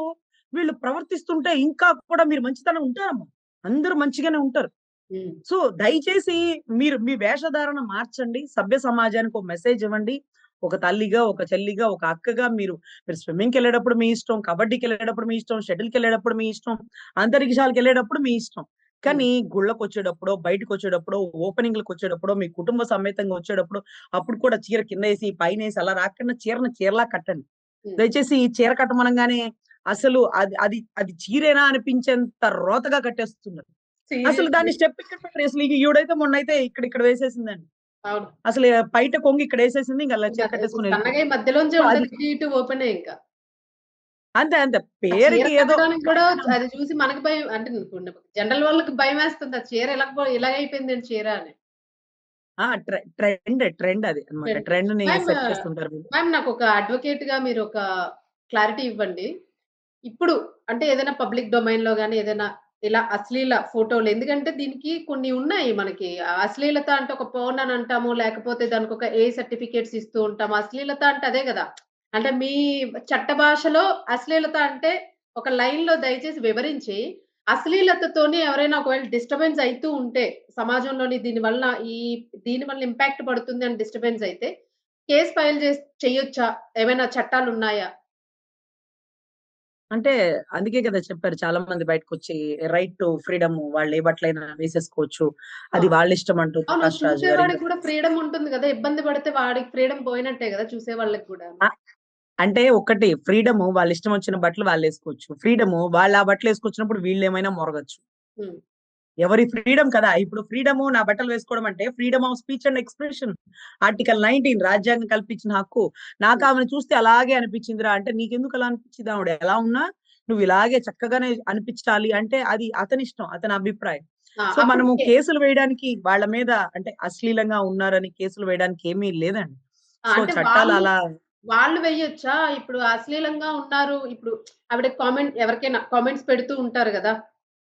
వీళ్ళు ప్రవర్తిస్తుంటే ఇంకా కూడా మీరు మంచితనం ఉంటారమ్మా. అందరూ మంచిగానే ఉంటారు. హ్మ్. సో, దయచేసి మీరు మీ వేషధారణ మార్చండి. సభ్య సమాజానికి ఒక మెసేజ్ ఇవ్వండి. ఒక తల్లిగా, ఒక చెల్లిగా, ఒక అక్కగా మీరు స్విమ్మింగ్‌కెళ్ళేటప్పుడు మీ ఇష్టం. కబడ్డీకెళ్ళేటప్పుడు మీ ఇష్టం. షటిల్‌కెళ్ళేటప్పుడు మీ ఇష్టం. అంతరిక్షాలకెళ్ళేటప్పుడు మీ ఇష్టం. హ్మ్. కానీ గుళ్ళకొచ్చేటప్పుడో, బయటకొచ్చేటప్పుడో, ఓపెనింగ్‌లకొచ్చేటప్పుడు, మీ కుటుంబ సమేతంగా వచ్చేటప్పుడు అప్పుడు కూడా చీర కిందేసి, పైనేసి అలా రాకుండా చీరని చీరలా కట్టండి. హ్మ్. దయచేసి ఈ చీర కట్టమనంగానే అసలు అది అది అది చీరేనా అనిపించేంత రోతగా కట్టేస్తున్నారు. అసలు దాన్ని సీరియస్‌లీ. స్టెప్ ఇక్కడ పెట్టరు. అసలు ఈవిడైతే మొన్నైతే ఇక్కడ వేసేసిందండి. అవును. అసలు బయట కొంగు ఇక్కడేసేసింది. ఇంక అలా ఇంకా చీర కట్టేసుకొని సన్నగా ఈ ఎళ్ళిపోతుంది. మధ్యలోంచే సో, అది ఉంటది. ఇటు ఇటు ఓపెనే ఇంకా. అంతే అంతే. ఆ చీర పేరుకి ఏదో కట్టడానికి కూడా కట్టడం. అది చూసి మనకు భయం అంటే ఇప్పుడు జనరల్ వాళ్ళకి భయమేస్తుంది. ఆ చీర ఇలాగైపోయిందేంటి చీర అని. ఆ! ట్రెండ్ అది అన్నమాట. ట్రెండ్. ట్రెండ్‌ని మ్యామ్, సెట్ చేస్తుంటారు వీళ్ళు. మ్యామ్ నాకొక అడ్వొకేట్‌గా మీరొక క్లారిటీ ఇవ్వండి. ఇప్పుడు అంటే ఏదైనా పబ్లిక్ డొమైన్‌లో గాని ఏదైనా ఇలా అశ్లీల ఫోటోలు ఎందుకంటే దీనికి కొన్ని ఉన్నాయి మనకి. అశ్లీలత అంటే ఒక పోర్న్ అని అంటాము. లేకపోతే దానికొక ఏ సర్టిఫికేట్స్ ఇస్తూ ఉంటాము. అశ్లీలత అంటే అదే గదా! అంటే మీ చట్ట భాషలో అశ్లీలత అంటే ఒక లైన్‌లో దయచేసి వివరించి, అశ్లీలతతోని ఎవరైనా ఒకవేళ డిస్టర్బెన్స్ అయితూ ఉంటే సమాజంలోని ఈ దీని వల్ల ఇంపాక్ట్ పడుతుంది అని డిస్టర్బెన్స్ అయితే కేస్ ఫైల్ చెయ్యొచ్చా? ఏమైనా చట్టాలున్నాయా? అంటే అందుకే కదా చెప్పారు చాలా మంది బయటకొచ్చి రైట్ టు ఫ్రీడమ్ వాళ్ళు ఏ బట్టలైనా వేసేసుకోవచ్చు. ఆ! అది వాళ్ళిష్టం అంటూ అవును. 'ప్రకాష్ రాజ్' గారు ఇంకా చూసేవాడికి గూడా ఫ్రీడమ్ ఉంటుంది గదా! ఇబ్బంది పడితే వాడికి ఫ్రీడమ్ పోయినట్టే గదా! చూసేవాళ్ళకి గూడాను. ఆ! అంటే ఒకటి ఫ్రీడము వాళ్ళిష్టం వచ్చిన బట్టలు వాళ్ళేసుకోవచ్చు. ఫ్రీడము వాళ్ళు ఆ బట్టలేసుకొచ్చినప్పుడు వీళ్ళేమైనా మొరగొచ్చు. హ్మ్. ఎవరి ఫ్రీడమ్ కదా! ఇప్పుడు ఫ్రీడము నా బట్టలు వేసుకోవడం అంటే freedom of speech and expression. Article 19 రాజ్యాంగం కల్పించిన హక్కు. హ్మ్. నాకామెను చూస్తే అలాగే అనిపించిందిరా అంటే నీకెందుకు అలా అనిపించింది? ఆవిడ ఎలా ఉన్నా నువ్వు ఇలాగే చక్కగానే అనిపించాలి అంటే అది అతనిష్టం. అతని అభిప్రాయం. ఆ! సో, అప్పుడు మనము కేసులు వేయడానికి వాళ్ళ మీద అంటే అశ్లీలంగా ఉన్నారని కేసులు వేయడానికి ఏమీ లేదండి. సో, అంటే చట్టాలు వాళ్ళు అలా వాళ్ళు వెయ్యొచ్చా? ఇప్పుడు అశ్లీలంగా ఉన్నారు. ఇప్పుడు ఆవిడ ఎవరికైనా కామెంట్స్ పెడుతూ ఉంటారు గదా!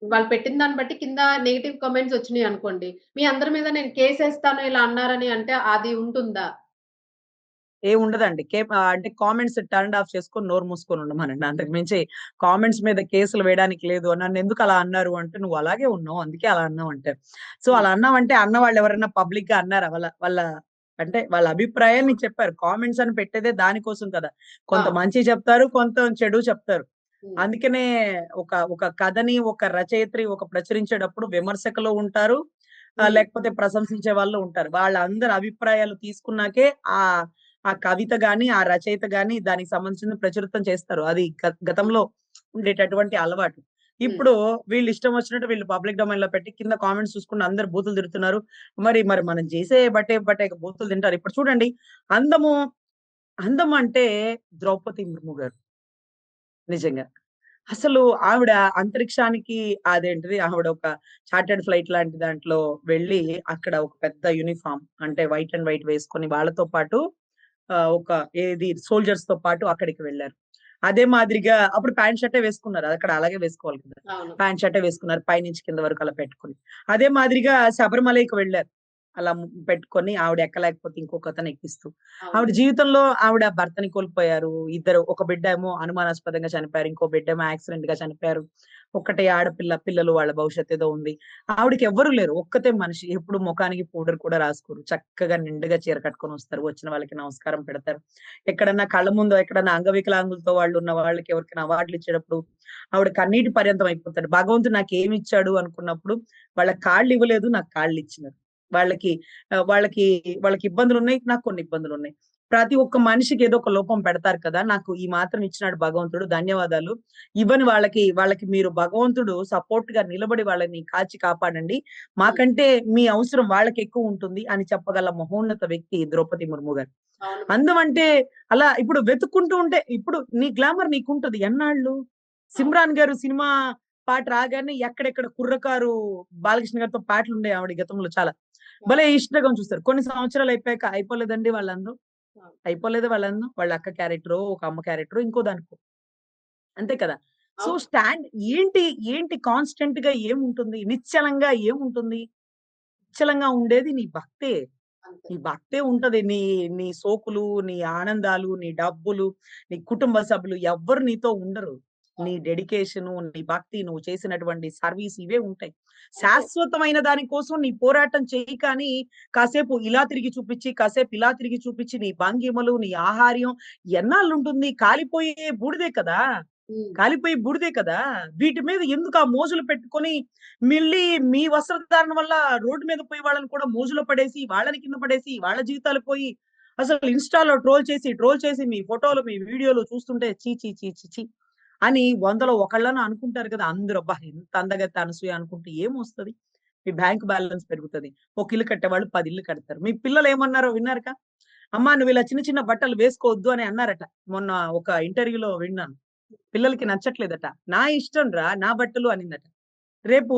వాళ్ళు పెట్టిన దాన్ని బట్టి కింద నెగెటివ్ కామెంట్స్ వచ్చినియనుకోండి. మీ అందరి మీద నేను కేసేస్తాను ఇలా అన్నారని అంటే అది ఉంటుందా? ఏముండదండి. అంటే కామెంట్స్ టర్న్డ్ ఆఫ్ చేసుకొని నోరు మూసుకొని ఉండమనండి. అంతకు మించి కామెంట్స్ మీద కేసులు వేయడానికి లేదు. నన్నెందుకు అలా అన్నారు అంటే, "నువ్వు అలాగే ఉన్నావు. అందుకే అలా అన్నావు" అంటారు. సో, హ్మ్. అలా అన్నావంటే అన్నవాళ్ళు ఎవరైనా పబ్లిక్‌గా అన్నారా? వాళ్ళ వాళ్ళ అంటే వాళ్ళ అభిప్రాయాలు నీకు చెప్పారు. కామెంట్స్ అని పెట్టేదే దానికోసం కదా! కొంత ఆ! మంచి చెప్తారు. కొంత చెడు చెప్తారు. హ్మ్. అందుకనే ఒక కథని, ఒక రచయిత్రి ప్రచురించేటప్పుడు విమర్శకులు ఉంటారు. హ్మ్. లేకపోతే ప్రశంసించే వాళ్ళు ఉంటారు. వాళ్ళందరి అభిప్రాయాలు తీసుకున్నాకే ఆహ్, ఆ కవిత గాని, ఆ రచయిత గాని దానికి సంబంధించింది ప్రచురితం చేస్తారు. అది హ్మ్. గతంలో ఉండేటటువంటి అలవాటు. హ్మ్. ఇప్పుడు వీళ్ళు ఇష్టం వచ్చినట్టు వీళ్ళు పబ్లిక్ డొమైన్‌లో పెట్టి కింద కామెంట్స్ చూసుకుంటే అందరూ బూతులు తిడుతున్నారు. మరి మనం చేసే బట్టే బూతులు తింటారు. ఇప్పుడు చూడండి అందము, అందం అంటే ద్రౌపది ముర్ము గారు నిజంగా. అసలు ఆవిడ అంతరిక్షానికి అదేంటిది ఆవిడ ఒక చార్టర్డ్ ఫ్లైట్ లాంటి దాంట్లో వెళ్ళి హ్మ్. అక్కడ ఒక పెద్ద యూనిఫార్మ్ అంటే వైట్ అండ్ వైట్ వేసుకొని వాళ్ళతో పాటు ఒక ఏది సోల్జర్స్‌తో పాటు అక్కడికి వెళ్లారు. అదే మాదిరిగా అప్పుడు ప్యాంట్ షర్టే వేసుకున్నారు. అక్కడ అలాగే వేసుకోవాలి కదా! అవును. ప్యాంట్ షర్టే వేసుకున్నారు. పైనుంచి కింద వరకు అలా పెట్టుకొని. అదే మాదిరిగా శబరిమలైకి వెళ్లారు. అలా పెట్టుకొని ఆవిడ ఎక్కలేకపోతే ఇంకొకతను ఎక్కిస్తూ. అవును. ఆవిడ జీవితంలో ఆవిడ భర్తని కోల్పోయారు. ఒక బిడ్డ ఏమో అనుమానాస్పదంగా చనిపోయారు. ఇంకో బిడ్డేమో యాక్సిడెంట్‌గా చనిపోయారు. ఒక్కటే ఆడపిల్ల, పిల్లలు వాళ్ళ భవిష్యత్తు ఏదో ఉంది. ఆవిడకి ఎవ్వరు లేరు. ఒక్కతే మనిషి. ఎప్పుడు మొఖానికి పౌడర్ కూడా రాసుకోరు. చక్కగా నిండుగా చీర కట్టుకొని వస్తారు. వచ్చిన వాళ్ళకి నమస్కారం పెడతారు. ఎక్కడన్నా కళ్ళ ముందో ఎక్కడన్నా అంగవికలాంగులతో వాళ్ళు ఉన్న వాళ్ళకి ఎవరికైనా అవార్డులు ఇచ్చేటప్పుడు ఆవిడ కన్నీటి పర్యంతం అయిపోతాడు. భగవంతుడు నాకేమిచ్చాడు అనుకున్నప్పుడు వాళ్ళ కాళ్ళు ఇవ్వలేదు. నాకు కాళ్ళు ఇచ్చినారు. వాళ్ళకి వాళ్ళకి వాళ్ళకి ఇబ్బందులున్నాయి. నాకు కొన్ని ఇబ్బందులున్నాయి. ప్రతి ఒక్క మనిషికి ఏదో ఒక లోపం పెడతారు కదా! నాకు ఈ మాత్రం ఇచ్చినాడు భగవంతుడు. ధన్యవాదాలు. ఇవ్వని వాళ్ళకి మీరు భగవంతుడు సపోర్ట్‌గా నిలబడి వాళ్ళని కాచి కాపాడండి. హ్మ్. మాకంటే మీ అవసరం వాళ్ళకెక్కువ ఉంటుంది అని చెప్పగల మహోన్నత వ్యక్తి ద్రౌపది ముర్ము గారు. అవును మేడం. అందం అంటే అలా ఇప్పుడు వెతుక్కుంటూ ఉంటే ఇప్పుడు నీ గ్లామర్ నీకుంటది. ఎన్నాళ్ళు? అవును. 'సిమ్రాన్' గారు సినిమా పాట రాగానే ఎక్కడెక్కడ 'కుర్రకారు' బాలకృష్ణ గారితో పాటలుండేయి ఆవిడ గతంలో చాలా. అవును. భలే ఇష్టంగా చూస్తారు. కొన్ని సంవత్సరాలు అయిపోయాక అయిపోలేదండి వాళ్ళ అందం. అవును. అయిపోలేదా వాళ్ళ అందం? వాళ్ళ అక్క క్యారెక్టరో, ఒక అమ్మ క్యారెక్టరో ఇంకో దానికో. అంతే కదా! సో, అవును. ఏంటి, ఏంటి కాన్స్టెంట్‌గా ఏముంటుంది? నిశ్చలంగా ఏముంటుంది? నిశ్చలంగా ఉండేది నీ భక్తే. అంతే. నీ భక్తే ఉంటది. నీ నీ సోకులు, నీ ఆనందాలు, నీ డబ్బులు, నీ కుటుంబ సభ్యులు ఎవ్వరు నీతో ఉండరు. నీ అవును. డెడికేషను, నీ భక్తి, నువ్వు చేసినటువంటి సర్వీస్ ఇవే ఉంటాయి. అంతే. శాశ్వతమైన దాని కోసం నీ పోరాటం చెయ్యి కానీ, కాసేపు ఇలా తిరిగి చూపిచ్చి, కాసేపు ఇలా తిరిగి చూపిచ్చి, నీ భంగిమలు, నీ ఆహార్యం ఎన్నాళ్ళుంటుంది? కాలిపోయే బూడిదే కదా! హ్మ్. కాలిపోయి బూడిదే కదా! వీటి మీద ఎందుకు ఆ మోజులు పెట్టుకొని, మళ్ళీ మీ వస్త్రధారణ వల్ల రోడ్డు మీద పోయి వాళ్ళని కూడా మోజులో పడేసి, వాళ్ళని కింద పడేసి, వాళ్ళ జీవితాలు పోయి, అసలు ఇన్‌స్టా‌లో ట్రోల్ చేసి మీ ఫోటోలు, మీ వీడియోలు చూస్తుంటే ఛీ! ఛీ! ఛీ! ఛీ! ఛీ! అని వందలో ఒకళ్ళని అనుకుంటారు కదా! అందరూ అబ్బా! ఎంత అందగత్తె అనసూయ అనుకుంటే ఏమొస్తది? మీ బ్యాంక్ బ్యాలెన్స్ పెరుగుతది. ఒక ఇల్లు కట్టేవాళ్ళు 10 ఇల్లు కడతారు. మీ పిల్లలేమన్నారో విన్నారుగా? అమ్మా నువ్విలా చిన్న చిన్న బట్టలు వేసుకోవద్దు అని అన్నారట. మొన్న ఒక ఇంటర్వ్యూలో విన్నాను. పిల్లలకి నచ్చట్లేదట. నా ఇష్టం రా! నా బట్టలు అనిందట. రేపు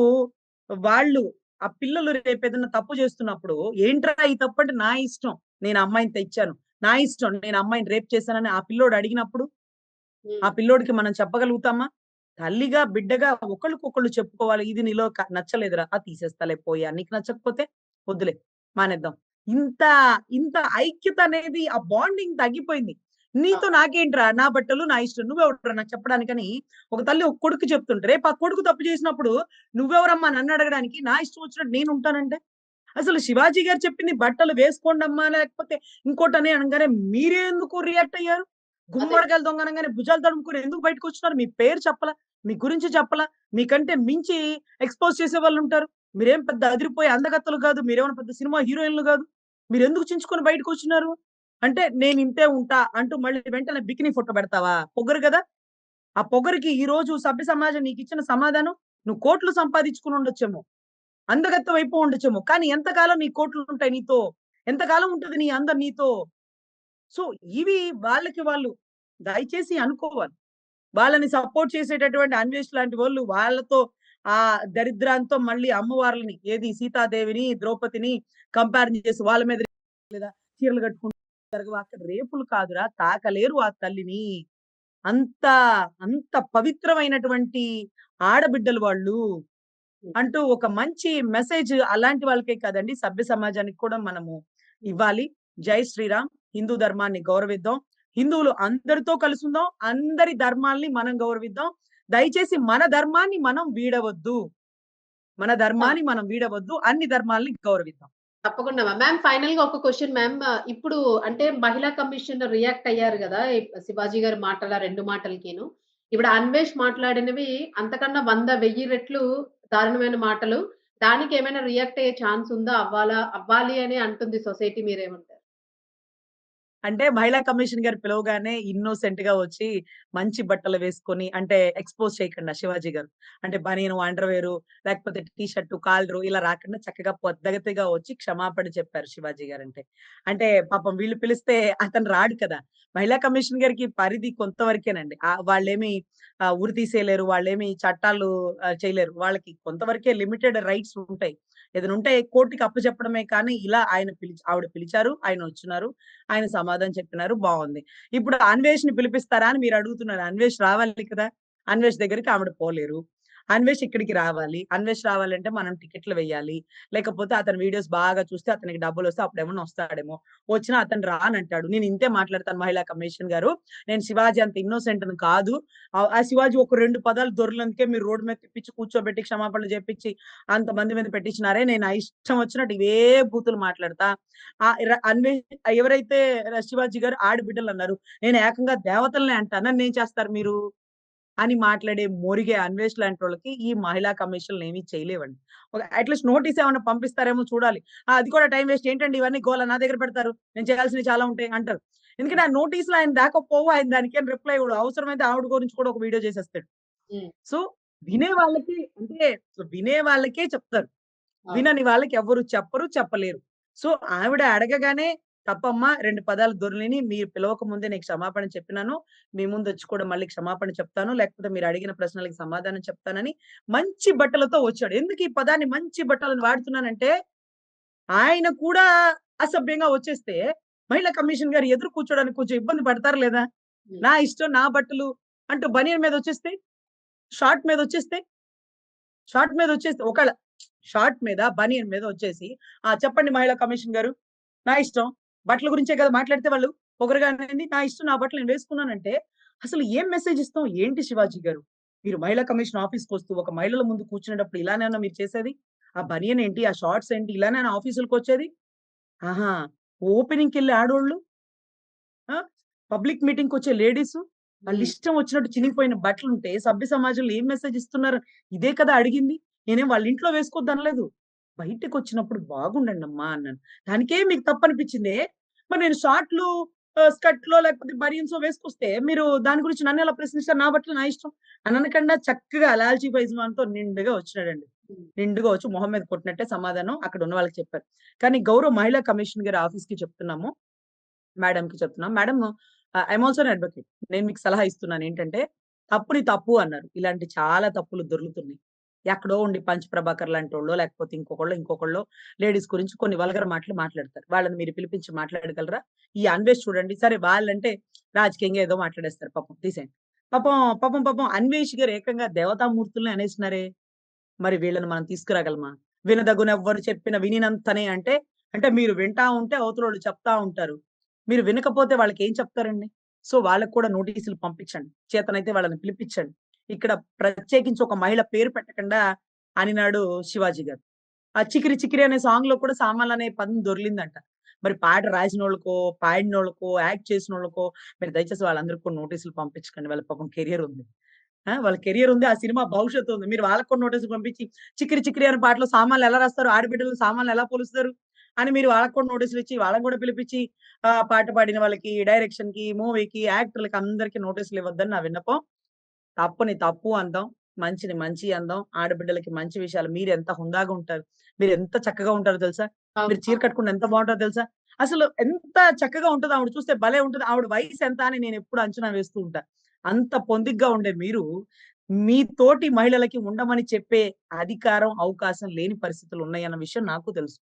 వాళ్ళు ఆ పిల్లలు రేపేదన్నా తప్పు చేస్తున్నప్పుడు, ఏంట్రా ఈ తప్పంటే నా ఇష్టం. నేను అమ్మాయిని తెచ్చాను. నా ఇష్టం. నేను అమ్మాయిని రేప్ చేశానని ఆ పిల్లోడు అడిగినప్పుడు, ఆ హ్మ్. పిల్లోడికి మనం చెప్పగలుగుతామా? తల్లిగా, బిడ్డగా ఒకళ్ళకొకళ్ళు చెప్పుకోవాలి. ఇది నీలో నచ్చలేదురా! తీసేస్తాలే పోయా. నీకు నచ్చకపోతే వద్దులే మానేద్దాం. ఇంత, ఇంత ఐక్యత అనేది ఆ బాండింగ్ తగ్గిపోయింది. నీతో అవును. నాకేంట్రా? నా బట్టలు నా ఇష్టం. నువ్వెవడురా నాకు చెప్పడానికని ఒక తల్లి ఒక కొడుక్కి చెప్తుంటే, రేపు ఆ కొడుకు తప్పు చేసినప్పుడు నువ్వెవరమ్మా నన్నడగడానికి? నా ఇష్టం వచ్చినట్టు నేనుంటానంటే? అసలు శివాజీ గారు చెప్పింది బట్టలు వేసుకోండమ్మా లేకపోతే ఇంకోటని అనంగానే మీరే ఎందుకు రియాక్ట్ అయ్యారు? అదే. గుమ్మడికాయలు దొంగ అనంగానే భుజాలు తడుముకొని ఎందుకు బయటకొచ్చినారు? మీ పేరు చెప్పలా? మీ గురించి చెప్పలా? మీకంటే మించి ఎక్స్‌పోజ్ చేసేవాళ్ళుంటారు. మీరేం పెద్ద అదిరిపోయే అందగత్తెలు కాదు. మీరేమైనా పెద్ద సినిమా హీరోయిన్‌లు గాదు. మీరెందుకు చించుకొని బయటకొచ్చినారు? అంటే నేనింతే ఉంటా అంటూ మళ్ళీ వెంటనే బికినీ ఫోటో పెడతావా? పొగరు గదా! ఆ పొగరుకి ఈరోజు సభ్య సమాజం నీకిచ్చిన సమాధానం నువ్వు కోట్లు సంపాదించుకొని ఉండొచ్చేమో. అందగత్తెవయిపోయి ఉండొచ్చేమో. కానీ ఎంతకాలం నీ కోట్లుంటాయి నీతో? ఎంతకాలం ఉంటది నీ అందం నీతో? సో, ఇవి వాళ్ళకి వాళ్ళు దయచేసి అనుకోవాలి. వాళ్ళని సపోర్ట్ చేసేటటువంటి అన్వేష్ లాంటి వోళ్ళు వాళ్ళతో దరిద్రాంతో మళ్ళీ అమ్మవార్లని ఏది సీతాదేవిని, ద్రౌపదిని కంపేర్ చేసి వాళ్ళ మీద లేదా చీరలు కట్టుకుంటూ జరగవు. అక్కడ రేపులు కాదురా, తాకలేరు ఆ తల్లిని. అంత, అంత పవిత్రమైనటువంటి ఆడబిడ్డలు వాళ్ళు. హ్మ్. అంటూ ఒక మంచి మెసేజ్ అలాంటి వాళ్ళకే కాదండి, సభ్య సమాజానికి కూడా మనము హ్మ్. ఇవ్వాలి. జై శ్రీరామ్. హిందూ ధర్మాన్ని గౌరవిద్దాం. హిందువులు అందరితో కలిసుందాం. అందరి ధర్మాల్ని మనం గౌరవిద్దాం. దయచేసి మన ధర్మాన్ని మనం వీడవద్దు. మన ఆ! ధర్మాన్ని మనం వీడవద్దు. అన్ని ధర్మాల్ని గౌరవిద్దాం. తప్పకుండా మ్యామ్. మ్యామ్ ఫైనల్‌గా ఒక క్వెషన్ మ్యామ్. ఇప్పుడు అంటే మహిళా కమిషన్ రియాక్ట్ అయ్యారు గదా! శివాజీ గారి మాటల 2 మాటలకిను. ఇప్పుడు అన్వేష్ మాట్లాడినవి అంతకన్నా 100, 1000 రెట్లు దారుణమైన మాటలు. దానికేమైనా రియాక్ట్ అయ్యే ఛాన్స్ ఉందా? అవ్వాలి అని అంటుంది సొసైటీ, మీరేమంటారు? అంటే మహిళా కమిషన్ గారు పిలవగానే ఇన్నోసెంట్‌గా వచ్చి మంచి బట్టలు వేసుకొని, అంటే ఎక్స్‌పోజ్ చేయకుండా శివాజీ గారు. అంటే బనీను, అండర్‌వేరు లేకపోతే టీ షర్టు, కాలరు ఇలా రాకుండా చక్కగా పద్ధతిగా వచ్చి క్షమాపణ చెప్పారు శివాజీ గారంటే. అంటే పాపం వీళ్ళు పిలిస్తే అతను రాడు కదా! మహిళా కమిషన్ గారికి పరిధి కొంతవరకేనండి. వాళ్ళేమి ఉరి తీసేయలేరు. వాళ్ళేమి చట్టాలు చేయలేరు. వాళ్ళకి కొంతవరకే లిమిటెడ్ రైట్స్ ఉంటాయి. ఏదైనా ఉంటే కోర్ట్‌కి అప్పచెప్పడమే కానీ ఇలా ఆవిడ పిలిచారు. ఆయనొచ్చున్నారు. ఆయన సమాధానం చెప్పినారు. బావుంది. ఇప్పుడు అన్వేష్‌ని పిలిపిస్తారా అని మీరడుగుతున్నారు. అన్వేష్ రావాలి కదా! అన్వేష్ దగ్గరికి ఆవిడ పోలేరు. అన్వేష్ ఇక్కడికి రావాలి. అన్వేష్ రావాలంటే మనం టికెట్లు వెయ్యాలి. లేకపోతే అతని వీడియోస్ బాగా చూస్తే అతనికి డబ్బులొస్తే అప్పుడేమన్నా వస్తాడేమో. వచ్చినా అతను రానంటాడు. నేను ఇంతే మాట్లాడతాను మహిళా కమిషన్ గారు. నేను శివాజీ అంత ఇన్నోసెంట్‌ని కాదు. ఆ శివాజీ ఒక 2 పదాలు దొర్లినందుకే మీరు రోడ్ మీద తిప్పించి కూర్చోబెట్టి క్షమాపణలు జెప్పించి అంతమంది మీద పెట్టించినారే. నేను నా ఇష్టం వచ్చినట్టు ఇవే బూతులు మాట్లాడతా. ఆహ్, ర అన్వే ఎవరైతే శివాజీ గారు ఆడబిడ్డలన్నారు. నేను ఏకంగా దేవతలనే అంటా. నన్నేం చేస్తారు మీరు? అని మాట్లాడే మొరిగే అన్వేష్ లాంటోళ్ళకి ఈ మహిళా కమిషన్‌లేమి చేయలేవండి. అట్‌లీస్ట్ నోటీస్ ఏమన్నా పంపిస్తారేమో చూడాలి. అది కూడా టైమ్ వేస్ట్ ఏంటండి ఇవన్నీ గోల నా దగ్గర పెడతారు. నేను చేయాల్సినవి చాలా ఉంటాయి అంటారు. ఎందుకంటే ఆ నోటీస్‌లు ఆయన దాకా పోవు. ఆయన దానికేం రిప్లై ఇవ్వడు. అవసరమైతే ఆవిడ గురించి కూడా ఒక వీడియో చేసేస్తాడు. హ్మ్. సో, వినే వాళ్ళకి అంటే వినే వాళ్ళకే చెప్తారు. అవును. వినని వాళ్ళకి ఎవ్వరు చెప్పరు, చెప్పలేరు. సో, ఆవిడ అడగగానే తప్పమ్మా 2 పదాలు దొర్లిని మీరు పిలవక ముందే నేను క్షమాపణ చెప్పినాను. మీ ముందొచ్చి కూడా మళ్ళీ క్షమాపణ చెప్తాను. లేకపోతే మీరు అడిగిన ప్రశ్నలకి సమాధానం చెప్తానని మంచి బట్టలతో వచ్చాడు. ఎందుకు ఈ పదాన్ని మంచి బట్టలని వాడుతున్నానంటే, ఆయన కూడా అసభ్యంగా వచ్చేస్తే మహిళా కమిషన్ గారు ఎదురు కూర్చోడానికి కొంచెం ఇబ్బంది పడతారా లేదా? హ్మ్. నా ఇష్టం, నా బట్టలు అంటూ బనియన్ మీదొచ్చేస్తే, షార్ట్ మీదొచ్చేస్తే షార్ట్ మీదొచ్చేసి ఒకళ షార్ట్ మీద, బనియన్ మీద వచ్చేసి, చెప్పండి మహిళా కమిషన్ గారు. నా ఇష్టం. బట్టల గురించే కదా మాట్లాడితే వాళ్ళు పొగరుగానండి. నా ఇష్టం, నా బట్టలు నేను వేసుకున్నానంటే, అసలు ఏం మెసేజ్ ఇస్తాం? ఏంటి శివాజీ గారు? మీరు మహిళా కమిషన్ ఆఫీస్‌కొస్తూ ఒక మహిళల ముందు కూర్చునేటప్పుడు ఇలానేనా మీరు చేసేది? ఆ బనియన్ ఏంటి? ఆ షార్ట్స్ ఏంటి? ఇలానేనా ఆఫీసులకొచ్చేది? ఆహా! ఓపెనింగ్‌కెళ్ళే ఆడోళ్ళు, ఆ! పబ్లిక్ మీటింగ్‌కొచ్చే లేడీసు, హ్మ్. వాళ్ళిష్టం వచ్చినట్టు చినిగిపోయిన బట్టలుంటే సభ్య సమాజంలో ఏం మెసేజ్ ఇస్తున్నారు? ఇదే కదా అడిగింది. నేనేం వాళ్ళ ఇంట్లో వేసుకోవద్దనలేదు. బయటకొచ్చినప్పుడు బాగుండండమ్మా అన్నాను. దానికే మీకు తప్పనిపిచ్చిందే? మరి నేను షార్ట్‌లు, స్కర్ట్‌లో లేకపోతే బనియన్సో వేసుకొస్తే మీరు దాని గురించి నన్నెలా ప్రశ్నిస్తారు? నా బట్టలు నా ఇష్టం అననకుండా చక్కగా లాల్చీ పైజామాతో నిండుగా వచ్చినాడండి. హ్మ్. నిండుగా వచ్చి మొహం మీద కొట్టినట్టే సమాధానం అక్కడున్న వాళ్ళకి చెప్పారు. కానీ గౌరవ మహిళా కమిషన్ గారి ఆఫీస్‌కి చెప్తున్నాము. మేడంకి చెప్తున్నాం. Madam I am also an advocate. నేను మీకు సలహా ఇస్తున్నాను ఏంటంటే, తప్పుని తప్పు అన్నారు. ఇలాంటి చాలా తప్పులు దొర్లుతున్నాయి. ఎక్కడో ఉండి పంచ్ ప్రభాకర్ లాంటోళ్ళో, లేకపోతే ఇంకొకళ్ళో లేడీస్ గురించి కొన్ని వల్గర్ మాటలు మాట్లాడతారు. వాళ్ళని మీరు పిలిపించి మాట్లాడగలరా? ఈ అన్వేష్ చూడండి. సరే వాళ్ళంటే రాజకీయంగా ఏదో మాట్లాడేస్తారు పాపం తీసేయండి. పాపం, పాపం అన్వేష్ గారు ఏకంగా దేవతామూర్తుల్ని అనేసినారే! మరి వీళ్ళని మనం తీసుకురాగలమా? వినదగునెవ్వరు చెప్పిన వినినంతనే అంటే, అంటే మీరు వింటా ఉంటే అవతలోళ్ళు చెప్తా ఉంటారు. మీరు వినకపోతే వాళ్ళకేం చెప్తారండి? సో, వాళ్ళకి కూడా నోటీసులు పంపించండి. చేతనైతే వాళ్ళని పిలిపించండి. ఇక్కడ ప్రత్యేకించి ఒక మహిళ పేరు పెట్టకుండా అనినాడు శివాజీ గారు. ఆ 'చికిరి చికిరి' అనే సాంగ్‌లో కూడా సామాన్లనే పదం దొర్లిందంట. మరి పాట రాసినోళ్ళకో, పాడినోళ్ళకో, యాక్ట్ చేసినోళ్ళకో మీరు దయచేసి వాళ్ళందరికి కూడా నోటీసులు పంపించకండి. వాళ్ళ పాపం కెరియర్ ఉంది. వాళ్ళ కెరియర్ ఉంది. ఆ సినిమా భవిష్యత్తు ఉంది. మీరు వాళ్ళకి కూడా నోటీసులు పంపించి 'చికిరి చికిరి' అనే పాటలో సామాన్లు ఎలా రాస్తారు? ఆడబిడ్డలు సామాన్లు ఎలా పోలుస్తారు? అని మీరు వాళ్ళకి కూడా నోటీసులు ఇచ్చి, వాళ్ళని కూడా పిలిపించి పాట పాడిన వాళ్ళకి, డైరెక్షన్‌కి, మూవీకి, యాక్టర్‌లకి అందరికి నోటీసులు ఇవ్వద్దని నా విన్నపం. తప్పుని తప్పు అందాం. మంచిని మంచి అందాం. ఆడబిడ్డలకి మంచి విషయాలు మీరెంత హుందాగా ఉంటారు. మీరెంత చక్కగా ఉంటారో తెలుసా? అవును. మీరు చీర అవును. కట్టుకుంటే ఎంత బావుంటారో తెలుసా? అసలు ఎంత చక్కగా ఉంటదో ఆవిడ చూస్తే భలే ఉంటది. ఆవిడ వయసెంత అని నేనెప్పుడు అంచనా వేస్తూ ఉంటా. అంత పొందిగ్గా ఉండే మీరు, మీ తోటి మహిళలకి ఉండమని చెప్పే అధికారం, అవకాశం లేని పరిస్థితులున్నాయన్న విషయం నాకు తెలుసు.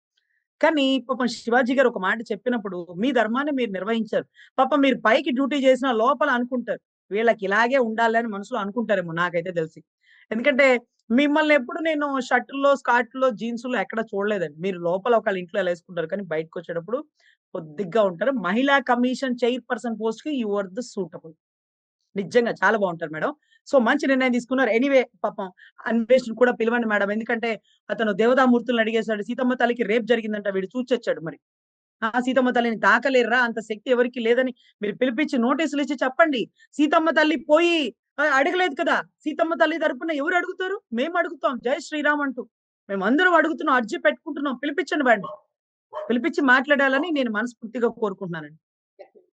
కానీ పాపం శివాజీ గారు ఒక మాట చెప్పినప్పుడు మీ ధర్మాన్ని మీరు నిర్వహించారు. పాపం మీరు పైకి డ్యూటీ చేసినా లోపల అనుకుంటారు. వీళ్ళకి ఇలాగే ఉండాలి అని మనసులో అనుకుంటారేమో నాకైతే తెలిసి. ఎందుకంటే మిమ్మల్ని ఎప్పుడు నేను షర్టుల్లో, స్కర్ట్‌లో, జీన్స్‌లో ఎక్కడ చూడలేదండి. మీరు లోపల ఒకళ్ళ ఇంట్లో ఎలా ఏసుకుంటారు కానీ బయటకొచ్చేటప్పుడు పొద్దిగ్గా ఉంటారు. మహిళా కమిషన్ చైర్‌పర్సన్ పోస్ట్‌కి యూ ఆర్ ద సూటబుల్. నిజంగా చాలా బావుంటారు మేడం. సో, మంచి నిర్ణయం తీసుకున్నారు. ఎనీవే పాపం అన్వేష్‌ని కూడా పిలవండి మేడం. ఎందుకంటే అతను దేవతామూర్తుల్ని అడిగేసాడు. సీతమ్మ తల్లికి రేప్ జరిగిందంట. వీడు చూసొచ్చాడు మరి. ఆ! సీతమ్మ తల్లిని తాకలేరురా! అంత శక్తి ఎవరికీ లేదని మీరు పిలిపించి నోటీసులిచ్చి చెప్పండి. సీతమ్మ తల్లి పోయి అడగలేదు కదా! సీతమ్మ తల్లి తరపున ఎవరు అడుగుతారు? మేము అడుగుతాం. జై శ్రీరామ్ అంటూ. మేమందరం అడుగుతున్నాం. అర్జీ పెట్టుకుంటున్నాం. పిలిపించండి వాడిని. పిలిపించి మాట్లాడాలని నేను మనస్ఫూర్తిగా కోరుకుంటున్నానండి.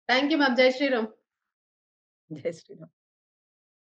Thank you ma'am. జై శ్రీరామ్. జై శ్రీరామ్.